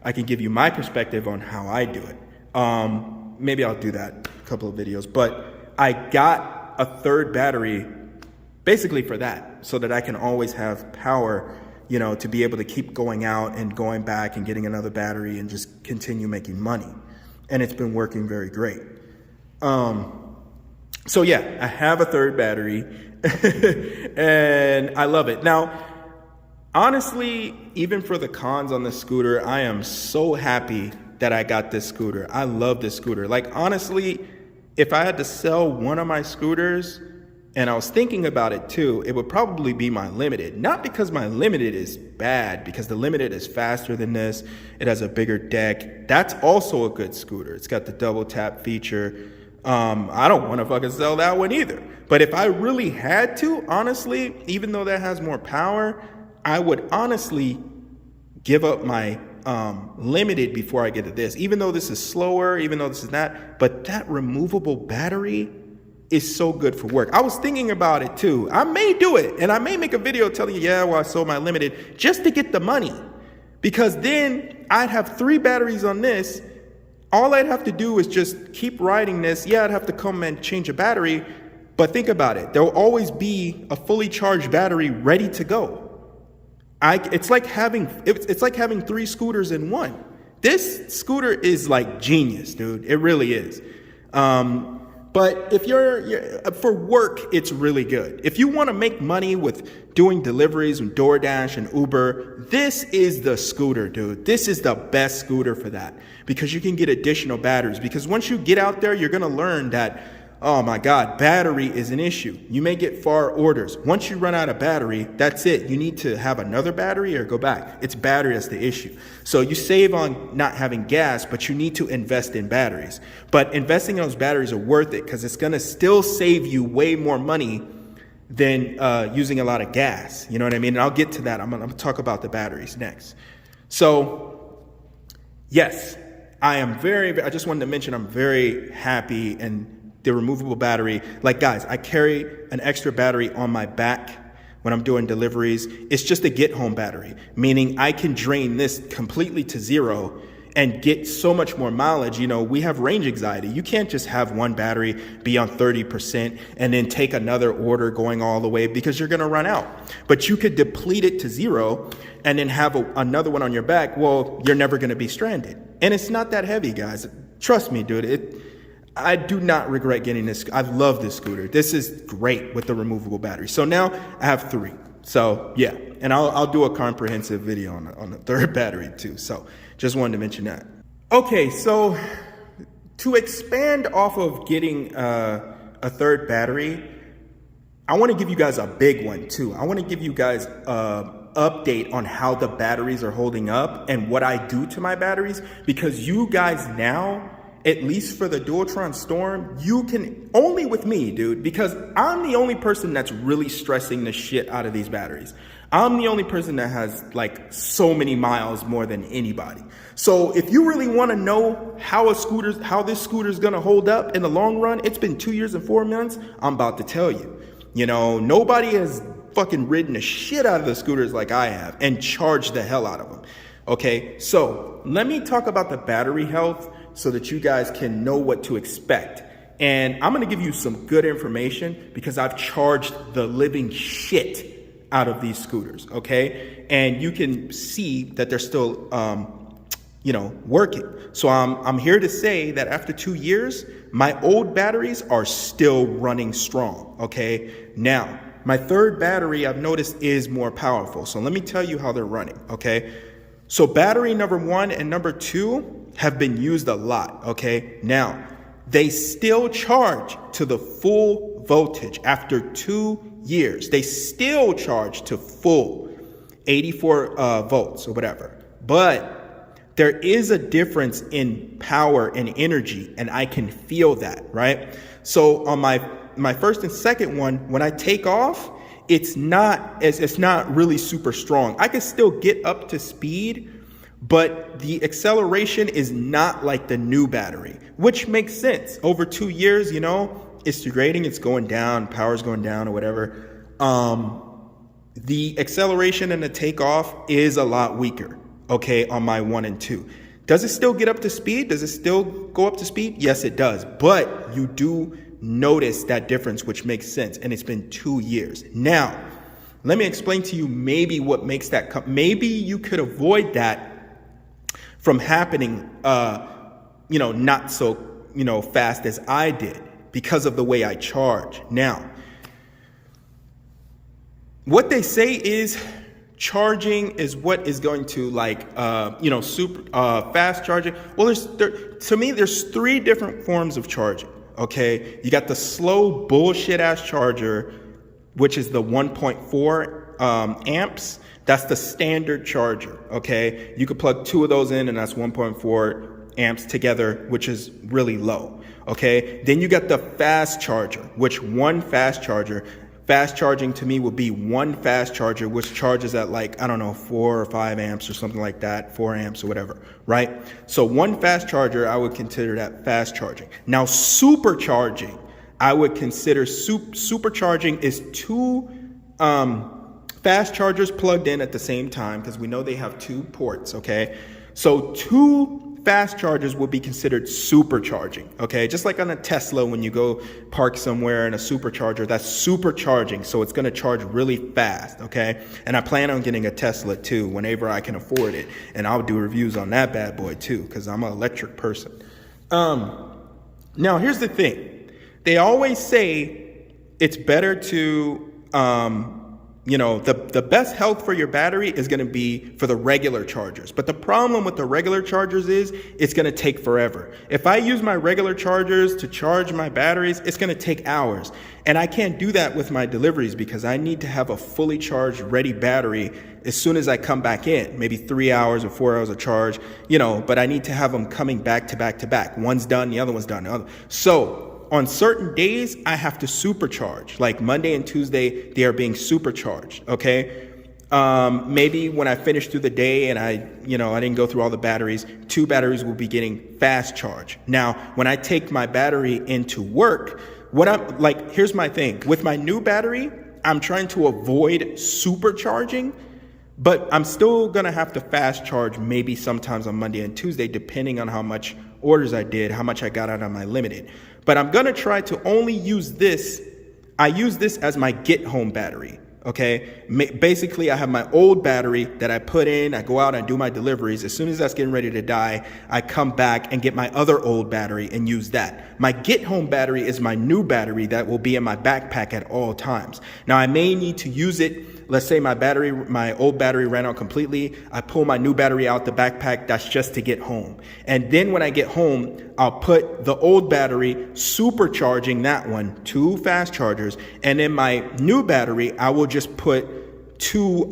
I can give you my perspective on how I do it. Maybe I'll do that a couple of videos, but I got a 3rd battery basically for that so that I can always have power you know, to be able to keep going out and going back and getting another battery and just continue making money. And it's been working very great. So yeah, I have a third battery and I love it. Now, honestly, even for the cons on the scooter, I am so happy that I got this scooter. I love this scooter. Like, honestly, if I had to sell one of my scooters, and I was thinking about it too, it would probably be my Limited. Not because my Limited is bad, because the Limited is faster than this. It has a bigger deck. That's also a good scooter. It's got the double tap feature. I don't want to fucking sell that one either. But if I really had to, honestly, even though that has more power, I would honestly give up my Limited before I get to this. Even though this is slower, even though this is that, but that removable battery is so good for work. I was thinking about it too. I may do it, and I may make a video telling you, yeah, well, I sold my Limited just to get the money, because then I'd have 3 batteries on this. All I'd have to do is just keep riding this. Yeah, I'd have to come and change a battery, but think about it. There'll always be a fully charged battery ready to go. It's like having 3 scooters in one. This scooter is like genius, dude. It really is. But if you're for work, it's really good. If you want to make money with doing deliveries with DoorDash and Uber, this is the scooter, dude. This is the best scooter for that, because you can get additional batteries. Because once you get out there, you're going to learn that, oh my God, battery is an issue. You may get far orders. Once you run out of battery, that's it. You need to have another battery or go back. It's battery that's the issue. So you save on not having gas, but you need to invest in batteries. But investing in those batteries are worth it, because it's going to still save you way more money than using a lot of gas. You know what I mean? And I'll get to that. I'm going to talk about the batteries next. So yes, I just wanted to mention I'm very happy and the removable battery. Like, guys, I carry an extra battery on my back when I'm doing deliveries. It's just a get home battery, meaning I can drain this completely to 0 and get so much more mileage. You know, we have range anxiety. You can't just have one battery be on 30% and then take another order going all the way, because you're going to run out. But you could deplete it to 0 and then have another one on your back. Well, you're never going to be stranded. And it's not that heavy, guys. Trust me, dude. I do not regret getting this. I love this scooter. This is great with the removable battery. So now I have 3. So yeah, and I'll do a comprehensive video on the third battery too. So just wanted to mention that. Okay, so to expand off of getting a third battery, I want to give you guys a big one too. I want to give you guys update on how the batteries are holding up and what I do to my batteries, because you guys now, at least for the Dualtron Storm, you can only with me, dude, because I'm the only person that's really stressing the shit out of these batteries. I'm the only person that has like so many miles more than anybody. So if you really want to know how this scooter's gonna hold up in the long run, it's been 2 years and 4 months, I'm about to tell you. You know, nobody has fucking ridden the shit out of the scooters like I have and charged the hell out of them. Okay, so let me talk about the battery health so that you guys can know what to expect. And I'm gonna give you some good information, because I've charged the living shit out of these scooters, okay? And you can see that they're still, working. So I'm here to say that after 2 years, my old batteries are still running strong, okay? Now, my third battery I've noticed is more powerful. So let me tell you how they're running, okay? So battery number 1 and number 2 have been used a lot, okay? Now, they still charge to the full voltage after 2 years. They still charge to full 84 volts or whatever. But there is a difference in power and energy, and I can feel that, right? So on my first and second one, when I take off, it's not really super strong. I can still get up to speed, but the acceleration is not like the new battery, which makes sense. Over 2 years, you know, it's degrading, it's going down, power's going down or whatever. The acceleration and the takeoff is a lot weaker, okay, on my 1 and 2. Does it still get up to speed? Does it still go up to speed? Yes, it does. But you do notice that difference, which makes sense. And it's been 2 years. Now, Let me explain to you maybe what makes that maybe you could avoid that from happening, not so, fast as I did because of the way I charge. Now, what they say is charging is what is going to fast charging. Well, to me, there's 3 different forms of charging. Okay, you got the slow bullshit ass charger, which is the 1.4 amps. That's the standard charger. Okay, you could plug 2 of those in, and that's 1.4 amps together, which is really low. Okay, then you got the fast charger, which fast charging to me would be one fast charger, which charges at 4 or 5 amps or something like that, 4 amps or whatever, right? So one fast charger, I would consider that fast charging. Now, supercharging, I would consider supercharging is 2 fast chargers plugged in at the same time, because we know they have 2 ports, okay? So 2 fast chargers will be considered supercharging, okay? Just like on a Tesla, when you go park somewhere in a supercharger, that's supercharging, so it's gonna charge really fast, okay? And I plan on getting a Tesla too, whenever I can afford it, and I'll do reviews on that bad boy too, because I'm an electric person. Now, here's the thing. They always say it's better to, the best health for your battery is going to be for the regular chargers. But the problem with the regular chargers is it's going to take forever. If I use my regular chargers to charge my batteries, it's going to take hours. And I can't do that with my deliveries because I need to have a fully charged, ready battery as soon as I come back in. Maybe 3 hours or 4 hours of charge, but I need to have them coming back to back to back. One's done, the other one's done. So on certain days, I have to supercharge. Like Monday and Tuesday, they are being supercharged, okay? Maybe when I finish through the day and I didn't go through all the batteries, 2 batteries will be getting fast charge. Now, when I take my battery into work, here's my thing. With my new battery, I'm trying to avoid supercharging, but I'm still gonna have to fast charge maybe sometimes on Monday and Tuesday, depending on how much orders I did, how much I got out on my limited. But I'm gonna try to only use this. I use this as my get home battery, okay? Basically, I have my old battery that I put in, I go out and do my deliveries. As soon as that's getting ready to die, I come back and get my other old battery and use that. My get home battery is my new battery that will be in my backpack at all times. Now, I may need to use it. Let's say my old battery ran out completely. I pull my new battery out the backpack. That's just to get home. And then when I get home, I'll put the old battery, supercharging that one, 2 fast chargers. And in my new battery, I will just put 2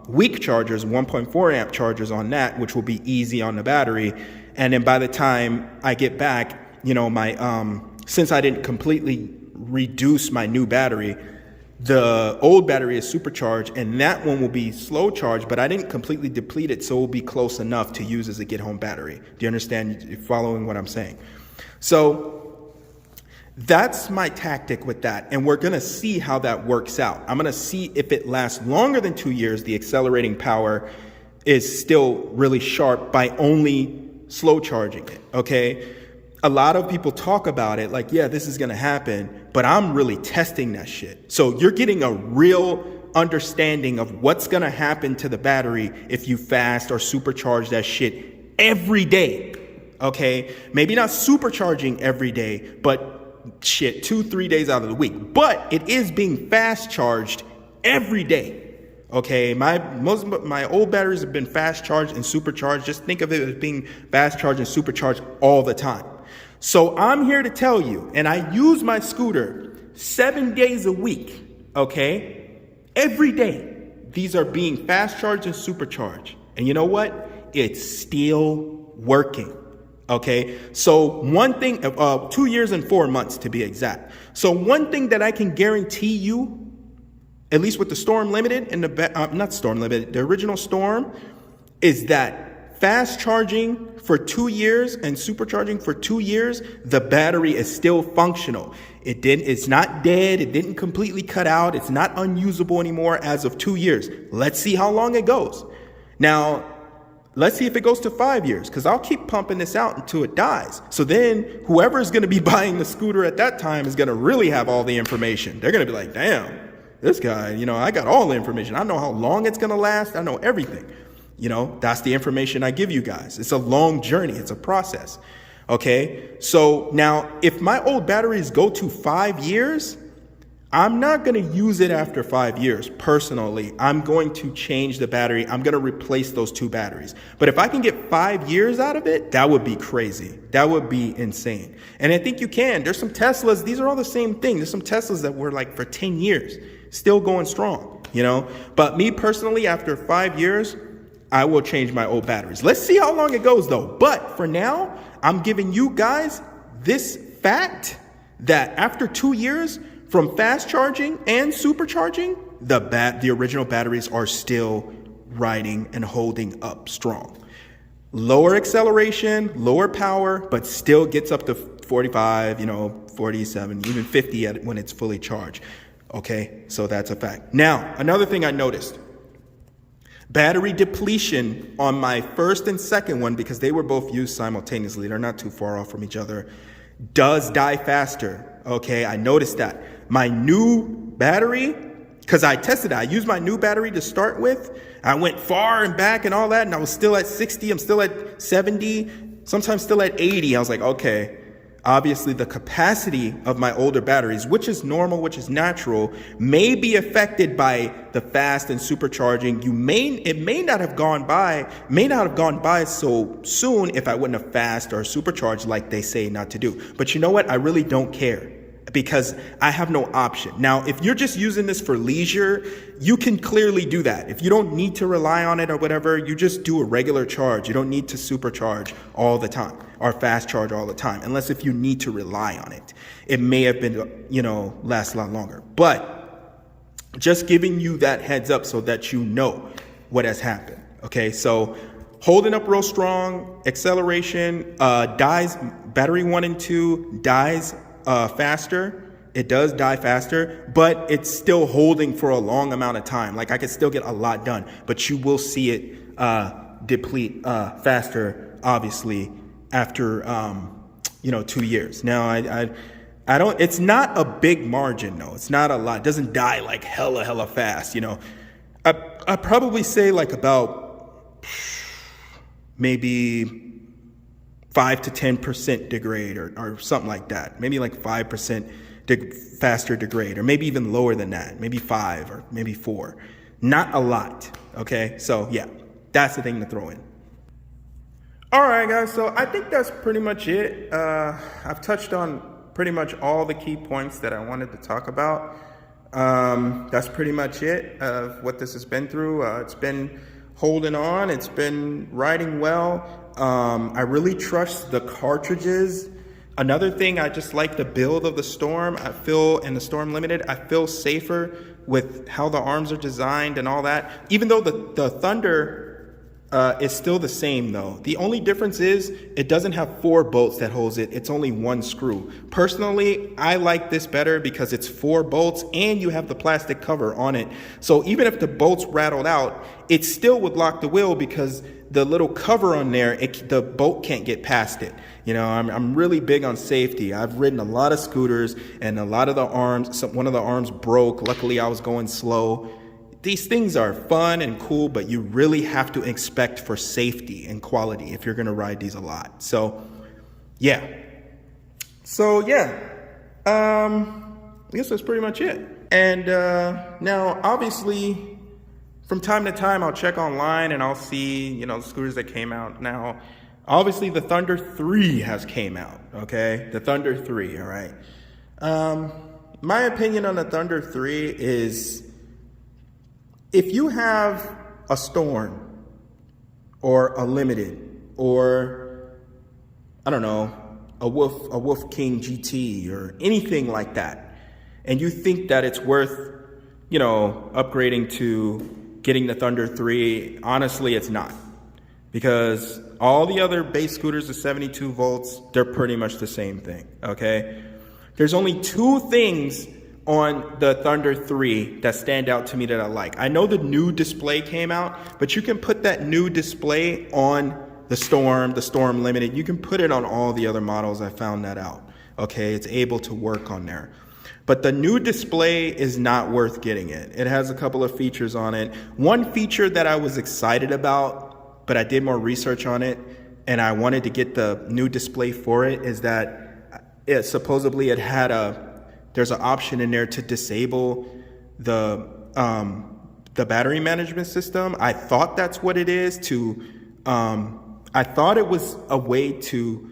weak chargers, 1.4 amp chargers on that, which will be easy on the battery. And then by the time I get back, since I didn't completely reduce my new battery, the old battery is supercharged, and that one will be slow charged, but I didn't completely deplete it, so it will be close enough to use as a get-home battery. Do you understand? You're following what I'm saying? So that's my tactic with that, and we're going to see how that works out. I'm going to see if it lasts longer than 2 years, the accelerating power is still really sharp by only slow charging it, okay? A lot of people talk about it like, yeah, this is going to happen, but I'm really testing that shit. So you're getting a real understanding of what's going to happen to the battery if you fast or supercharge that shit every day. Okay? Maybe not supercharging every day, but shit, 2-3 days out of the week. But it is being fast charged every day. Okay, most of my old batteries have been fast charged and supercharged. Just think of it as being fast charged and supercharged all the time. So I'm here to tell you, and I use my scooter 7 days a week, okay? Every day, these are being fast charged and supercharged. And you know what? It's still working, okay? So one thing, 2 years and 4 months to be exact. So one thing that I can guarantee you, at least with the Storm Limited and not Storm Limited, the original Storm, is that fast charging for 2 years and supercharging for 2 years, the battery is still functional. It's not dead. It didn't completely cut out. It's not unusable anymore as of 2 years. Let's see how long it goes. Now, let's see if it goes to 5 years, because I'll keep pumping this out until it dies. So then whoever is going to be buying the scooter at that time is going to really have all the information. They're going to be like, damn, this guy, I got all the information. I know how long it's going to last. I know everything. That's the information I give you guys. It's a long journey. It's a process. Okay. So now if my old batteries go to 5 years, I'm not going to use it after 5 years. Personally, I'm going to change the battery. I'm going to replace those 2 batteries. But if I can get 5 years out of it, that would be crazy. That would be insane. And I think you can. There's some Teslas. These are all the same thing. There's some Teslas that were like for 10 years, still going strong, But me personally, after 5 years, I will change my old batteries. Let's see how long it goes though. But for now, I'm giving you guys this fact that after 2 years, from fast charging and supercharging, the original batteries are still riding and holding up strong. Lower acceleration, lower power, but still gets up to 45, 47, even 50 when it's fully charged. Okay, so that's a fact. Now, another thing I noticed, battery depletion on my first and second one, because they were both used simultaneously, they're not too far off from each other, does die faster. Okay, I noticed that. My new battery, because I tested it, I used my new battery to start with. I went far and back and all that, and I was still at 60, I'm still at 70, sometimes still at 80. I was like, okay, obviously the capacity of my older batteries, which is normal, which is natural, may be affected by the fast and supercharging. It may not have gone by so soon if I wouldn't have fast or supercharged like they say not to do. But you know what? I really don't care, because I have no option. Now, if you're just using this for leisure, you can clearly do that. If you don't need to rely on it or whatever, you just do a regular charge. You don't need to supercharge all the time or fast charge all the time, unless if you need to rely on it. It may have been, last a lot longer. But just giving you that heads up so that you know what has happened. Okay, so holding up real strong, acceleration, dies, battery 1 and 2 dies faster. It does die faster, but it's still holding for a long amount of time. Like I could still get a lot done, but you will see it deplete faster, obviously, after 2 years. Now I don't, it's not a big margin though. It's not a lot. It doesn't die like hella fast. I probably say like about maybe 5 to 10% degrade or something like that. Maybe like 5% faster degrade, or maybe even lower than that. Maybe 5 or maybe 4. Not a lot. Okay. So yeah, that's the thing to throw in. All right, guys. So I think that's pretty much it. I've touched on pretty much all the key points that I wanted to talk about. That's pretty much it of what this has been through. It's been holding on. It's been riding well. I really trust the cartridges. Another thing, I just like the build of the Storm. I feel in the Storm Limited, I feel safer with how the arms are designed and all that. Even though the Thunder is still the same though. The only difference is it doesn't have 4 bolts that holds it. It's only 1 screw. Personally, I like this better because it's 4 bolts and you have the plastic cover on it. So even if the bolts rattled out, it still would lock the wheel because the little cover on there, the bolt can't get past it. I'm really big on safety. I've ridden a lot of scooters and a lot of the arms, one of the arms broke. Luckily, I was going slow. These things are fun and cool, but you really have to expect for safety and quality if you're going to ride these a lot. So, yeah. I guess that's pretty much it. And now, obviously, from time to time, I'll check online and I'll see, the scooters that came out. Now, obviously, the Thunder 3 has came out, okay? The Thunder 3, all right? My opinion on the Thunder 3 is, if you have a Storm or a Limited or, I don't know, a Wolf King GT or anything like that, and you think that it's worth, upgrading to getting the Thunder 3, honestly, it's not. Because all the other base scooters are 72 volts, they're pretty much the same thing, okay? There's only 2 things on the Thunder 3 that stand out to me that I like. I know the new display came out, but you can put that new display on the Storm Limited. You can put it on all the other models. I found that out, okay? It's able to work on there. But the new display is not worth getting it. It has a couple of features on it. One feature that I was excited about, but I did more research on it, and I wanted to get the new display for it, is that supposedly it had there's an option in there to disable the battery management system. I thought that's what it is I thought it was a way to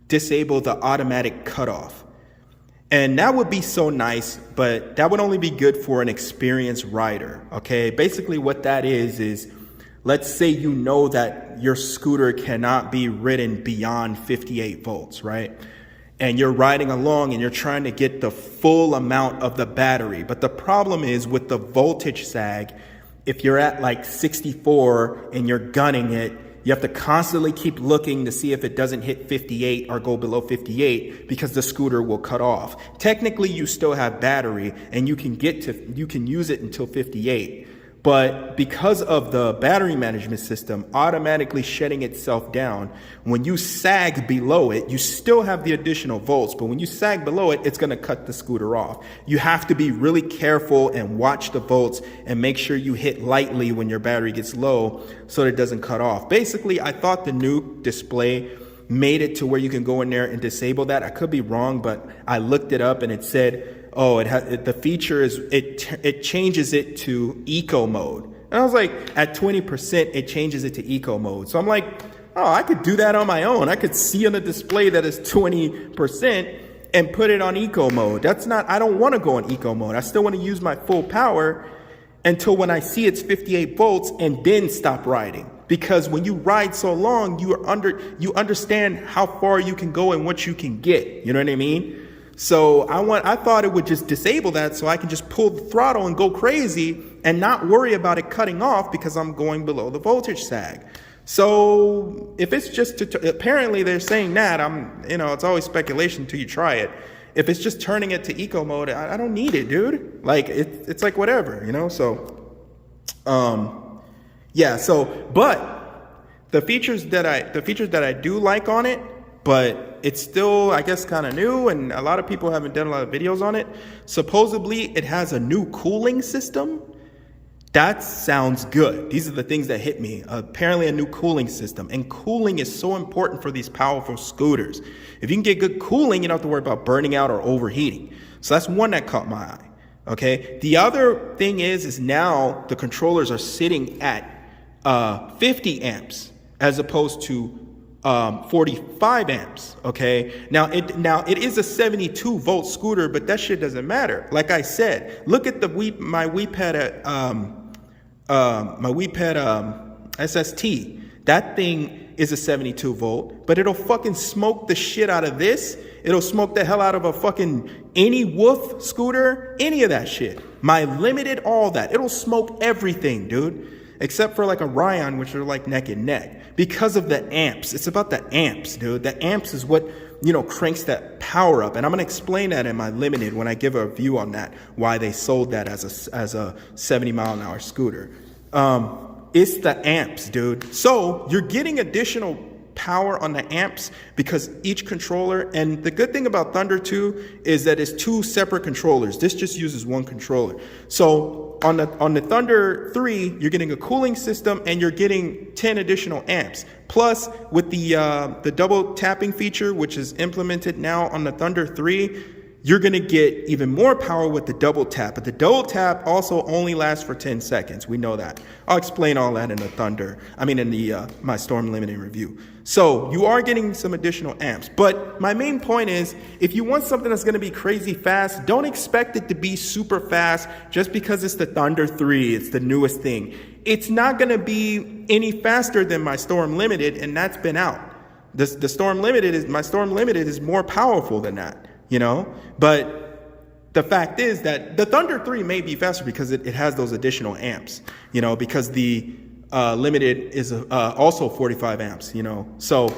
disable the automatic cutoff. And that would be so nice, but that would only be good for an experienced rider, okay? Basically what that is let's say you know that your scooter cannot be ridden beyond 58 volts, right? And you're riding along and you're trying to get the full amount of the battery. But the problem is with the voltage sag, if you're at like 64 and you're gunning it, you have to constantly keep looking to see if it doesn't hit 58 or go below 58 because the scooter will cut off. Technically, you still have battery and you can use it until 58. But because of the battery management system automatically shutting itself down, when you sag below it, you still have the additional volts, but when you sag below it, it's going to cut the scooter off. You have to be really careful and watch the volts and make sure you hit lightly when your battery gets low so that it doesn't cut off. Basically, I thought the new display made it to where you can go in there and disable that. I could be wrong, but I looked it up and it said, oh, the feature is, it changes it to eco mode. And I was like, at 20%, it changes it to eco mode. So I'm like, oh, I could do that on my own. I could see on the display that it's 20% and put it on eco mode. I don't want to go on eco mode. I still want to use my full power until when I see it's 58 volts and then stop riding. Because when you ride so long, you understand how far you can go and what you can get. You know what I mean? So I thought it would just disable that so I can just pull the throttle and go crazy and not worry about it cutting off because I'm going below the voltage sag. So if it's just apparently they're saying that, it's always speculation until you try it. If it's just turning it to eco mode, I don't need it, dude. Like it's like whatever, so but the features that I do like on it, but it's still, I guess, kind of new, and a lot of people haven't done a lot of videos on it. Supposedly, it has a new cooling system. That sounds good. These are the things that hit me. Apparently, a new cooling system. And cooling is so important for these powerful scooters. If you can get good cooling, you don't have to worry about burning out or overheating. So that's one that caught my eye. Okay. The other thing is now the controllers are sitting at 50 amps as opposed to 45 amps. Okay. Now it is a 72 volt scooter, but that shit doesn't matter. Like I said, look at my WePad SST. That thing is a 72 volt, but it'll fucking smoke the shit out of this. It'll smoke the hell out of a fucking any Wolf scooter, any of that shit. My Limited, all that. It'll smoke everything, dude. Except for like a Ryan, which are like neck and neck. Because of the amps. It's about the amps, dude. The amps is what, cranks that power up. And I'm going to explain that in my Limited when I give a review on that, why they sold that as a 70 mile an hour scooter. It's the amps, dude. So you're getting additional power on the amps because each controller, and the good thing about Thunder 2 is that it's two separate controllers. This just uses one controller. So on the Thunder 3, you're getting a cooling system and you're getting 10 additional amps. Plus with the double tapping feature, which is implemented now on the Thunder 3, you're going to get even more power with the double tap. But the double tap also only lasts for 10 seconds. We know that. I'll explain all that in the my Storm Limited review. So you are getting some additional amps. But my main point is, if you want something that's going to be crazy fast, don't expect it to be super fast just because it's the Thunder 3. It's the newest thing. It's not going to be any faster than my Storm Limited, and that's been out. My Storm Limited is more powerful than that. But the fact is that the Thunder 3 may be faster because it has those additional amps, because the Limited is also 45 amps, so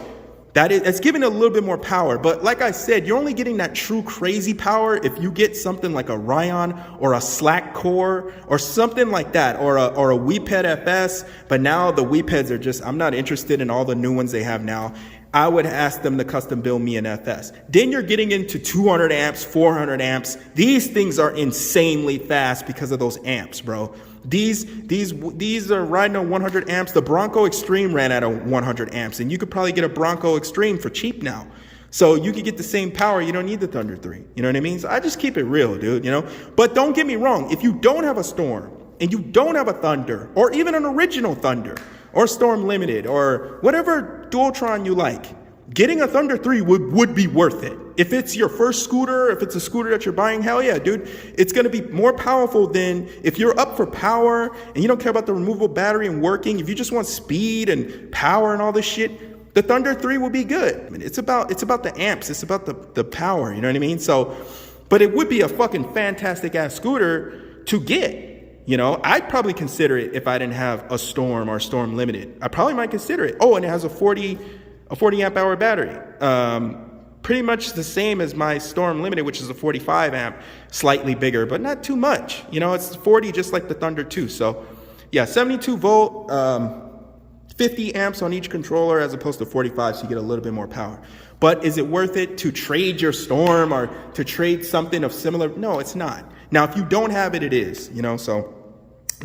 it's giving it a little bit more power. But like I said, you're only getting that true crazy power if you get something like a Ryan or a Slack Core or something like that, or a WePad FS. But now the WePads are just, I'm not interested in all the new ones they have now. I would ask them to custom build me an FS. Then you're getting into 200 amps, 400 amps. These things are insanely fast because of those amps, bro. These are riding on 100 amps. The Bronco Extreme ran out of 100 amps, and you could probably get a Bronco Extreme for cheap now. So you could get the same power. You don't need the Thunder 3. You know what I mean? So I just keep it real, dude, you know? But don't get me wrong. If you don't have a Storm, and you don't have a Thunder, or even an original Thunder, or Storm Limited, or whatever Dualtron you like, getting a Thunder 3 would be worth it. If it's your first scooter, if it's a scooter that you're buying, hell yeah, dude. It's going to be more powerful than if you're up for power and you don't care about the removable battery and working. If you just want speed and power and all this shit, the Thunder 3 will be good. I mean, it's about the amps. It's about the power. You know what I mean? So, but it would be a fucking fantastic ass scooter to get. You know, I'd probably consider it if I didn't have a Storm or Storm Limited. I probably might consider it. Oh, and it has a 40 amp hour battery. Pretty much the same as my Storm Limited, which is a 45 amp, slightly bigger, but not too much. You know, it's 40 just like the Thunder 2. So yeah, 72 volt, 50 amps on each controller as opposed to 45, so you get a little bit more power. But is it worth it to trade your Storm or to trade something of similar? No, it's not. Now, if you don't have it, it is, you know, so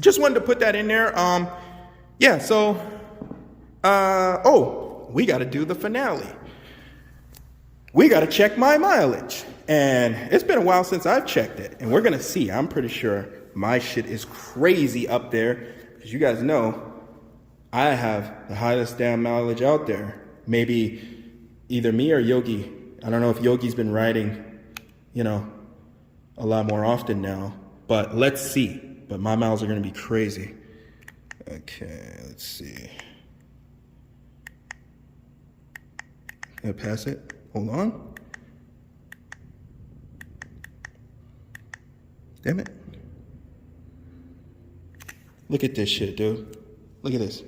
just wanted to put that in there. Yeah, so, oh, we got to do the finale. We got to check my mileage. And it's been a while since I've checked it. And we're going to see. I'm pretty sure my shit is crazy up there. Because you guys know, I have the highest damn mileage out there. Maybe either me or Yogi. I don't know if Yogi's been riding, you know, a lot more often now. But let's see. But my miles are going to be crazy. Okay, let's see. Can I pass it? Hold on. Damn it. Look at this shit, dude. Look at this.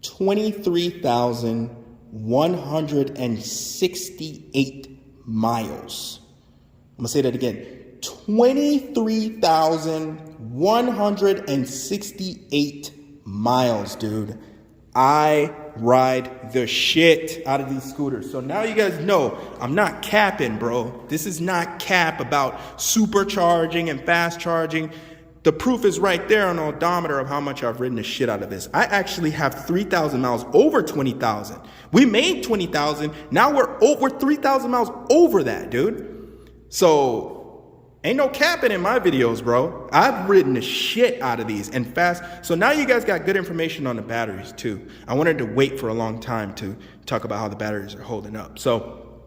23,168 miles. I'm going to say that again. 23,168 miles, dude. I ride the shit out of these scooters. So now you guys know I'm not capping, bro. This is not cap about supercharging and fast charging. The proof is right there on the odometer of how much I've ridden the shit out of this. I actually have 3,000 miles over 20,000. We made 20,000. Now we're over 3,000 miles over that, dude. So ain't no capping in my videos, bro. I've ridden the shit out of these and fast. So now you guys got good information on the batteries too. I wanted to wait for a long time to talk about how the batteries are holding up. So,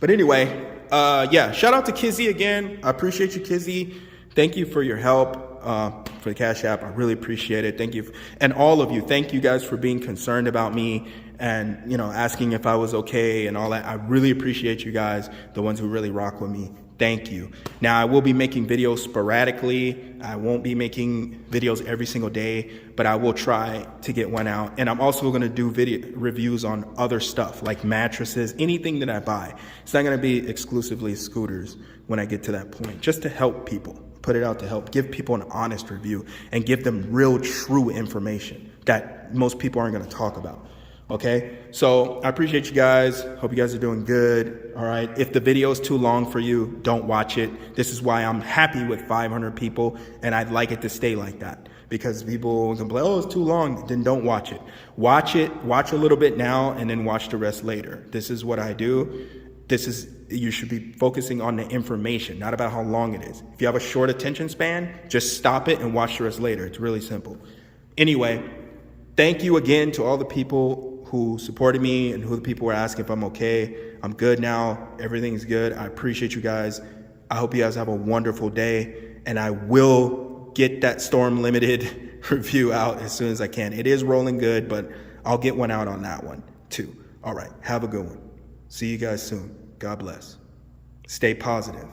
but anyway, yeah, shout out to Kizzy again. I appreciate you, Kizzy. Thank you for your help for the Cash App. I really appreciate it. Thank you. And all of you, thank you guys for being concerned about me and, you know, asking if I was okay and all that. I really appreciate you guys, the ones who really rock with me. Thank you. Now, I will be making videos sporadically. I won't be making videos every single day, but I will try to get one out. And I'm also going to do video reviews on other stuff like mattresses, anything that I buy. It's not going to be exclusively scooters when I get to that point, just to help people. Put it out to help, give people an honest review and give them real, true information that most people aren't going to talk about. Okay, so I appreciate you guys. Hope you guys are doing good. All right, if the video is too long for you, don't watch it. This is why I'm happy with 500 people, and I'd like it to stay like that, because people can be like, oh, it's too long. Then don't watch it. Watch it, watch a little bit now, and then watch the rest later. This is what I do. You should be focusing on the information, not about how long it is. If you have a short attention span, just stop it and watch the rest later. It's really simple. Anyway, thank you again to all the people who supported me and who the people were asking if I'm okay. I'm good now. Everything's good. I appreciate you guys. I hope you guys have a wonderful day, and I will get that Storm Limited review out as soon as I can. It is rolling good, but I'll get one out on that one too. All right. Have a good one. See you guys soon. God bless. Stay positive.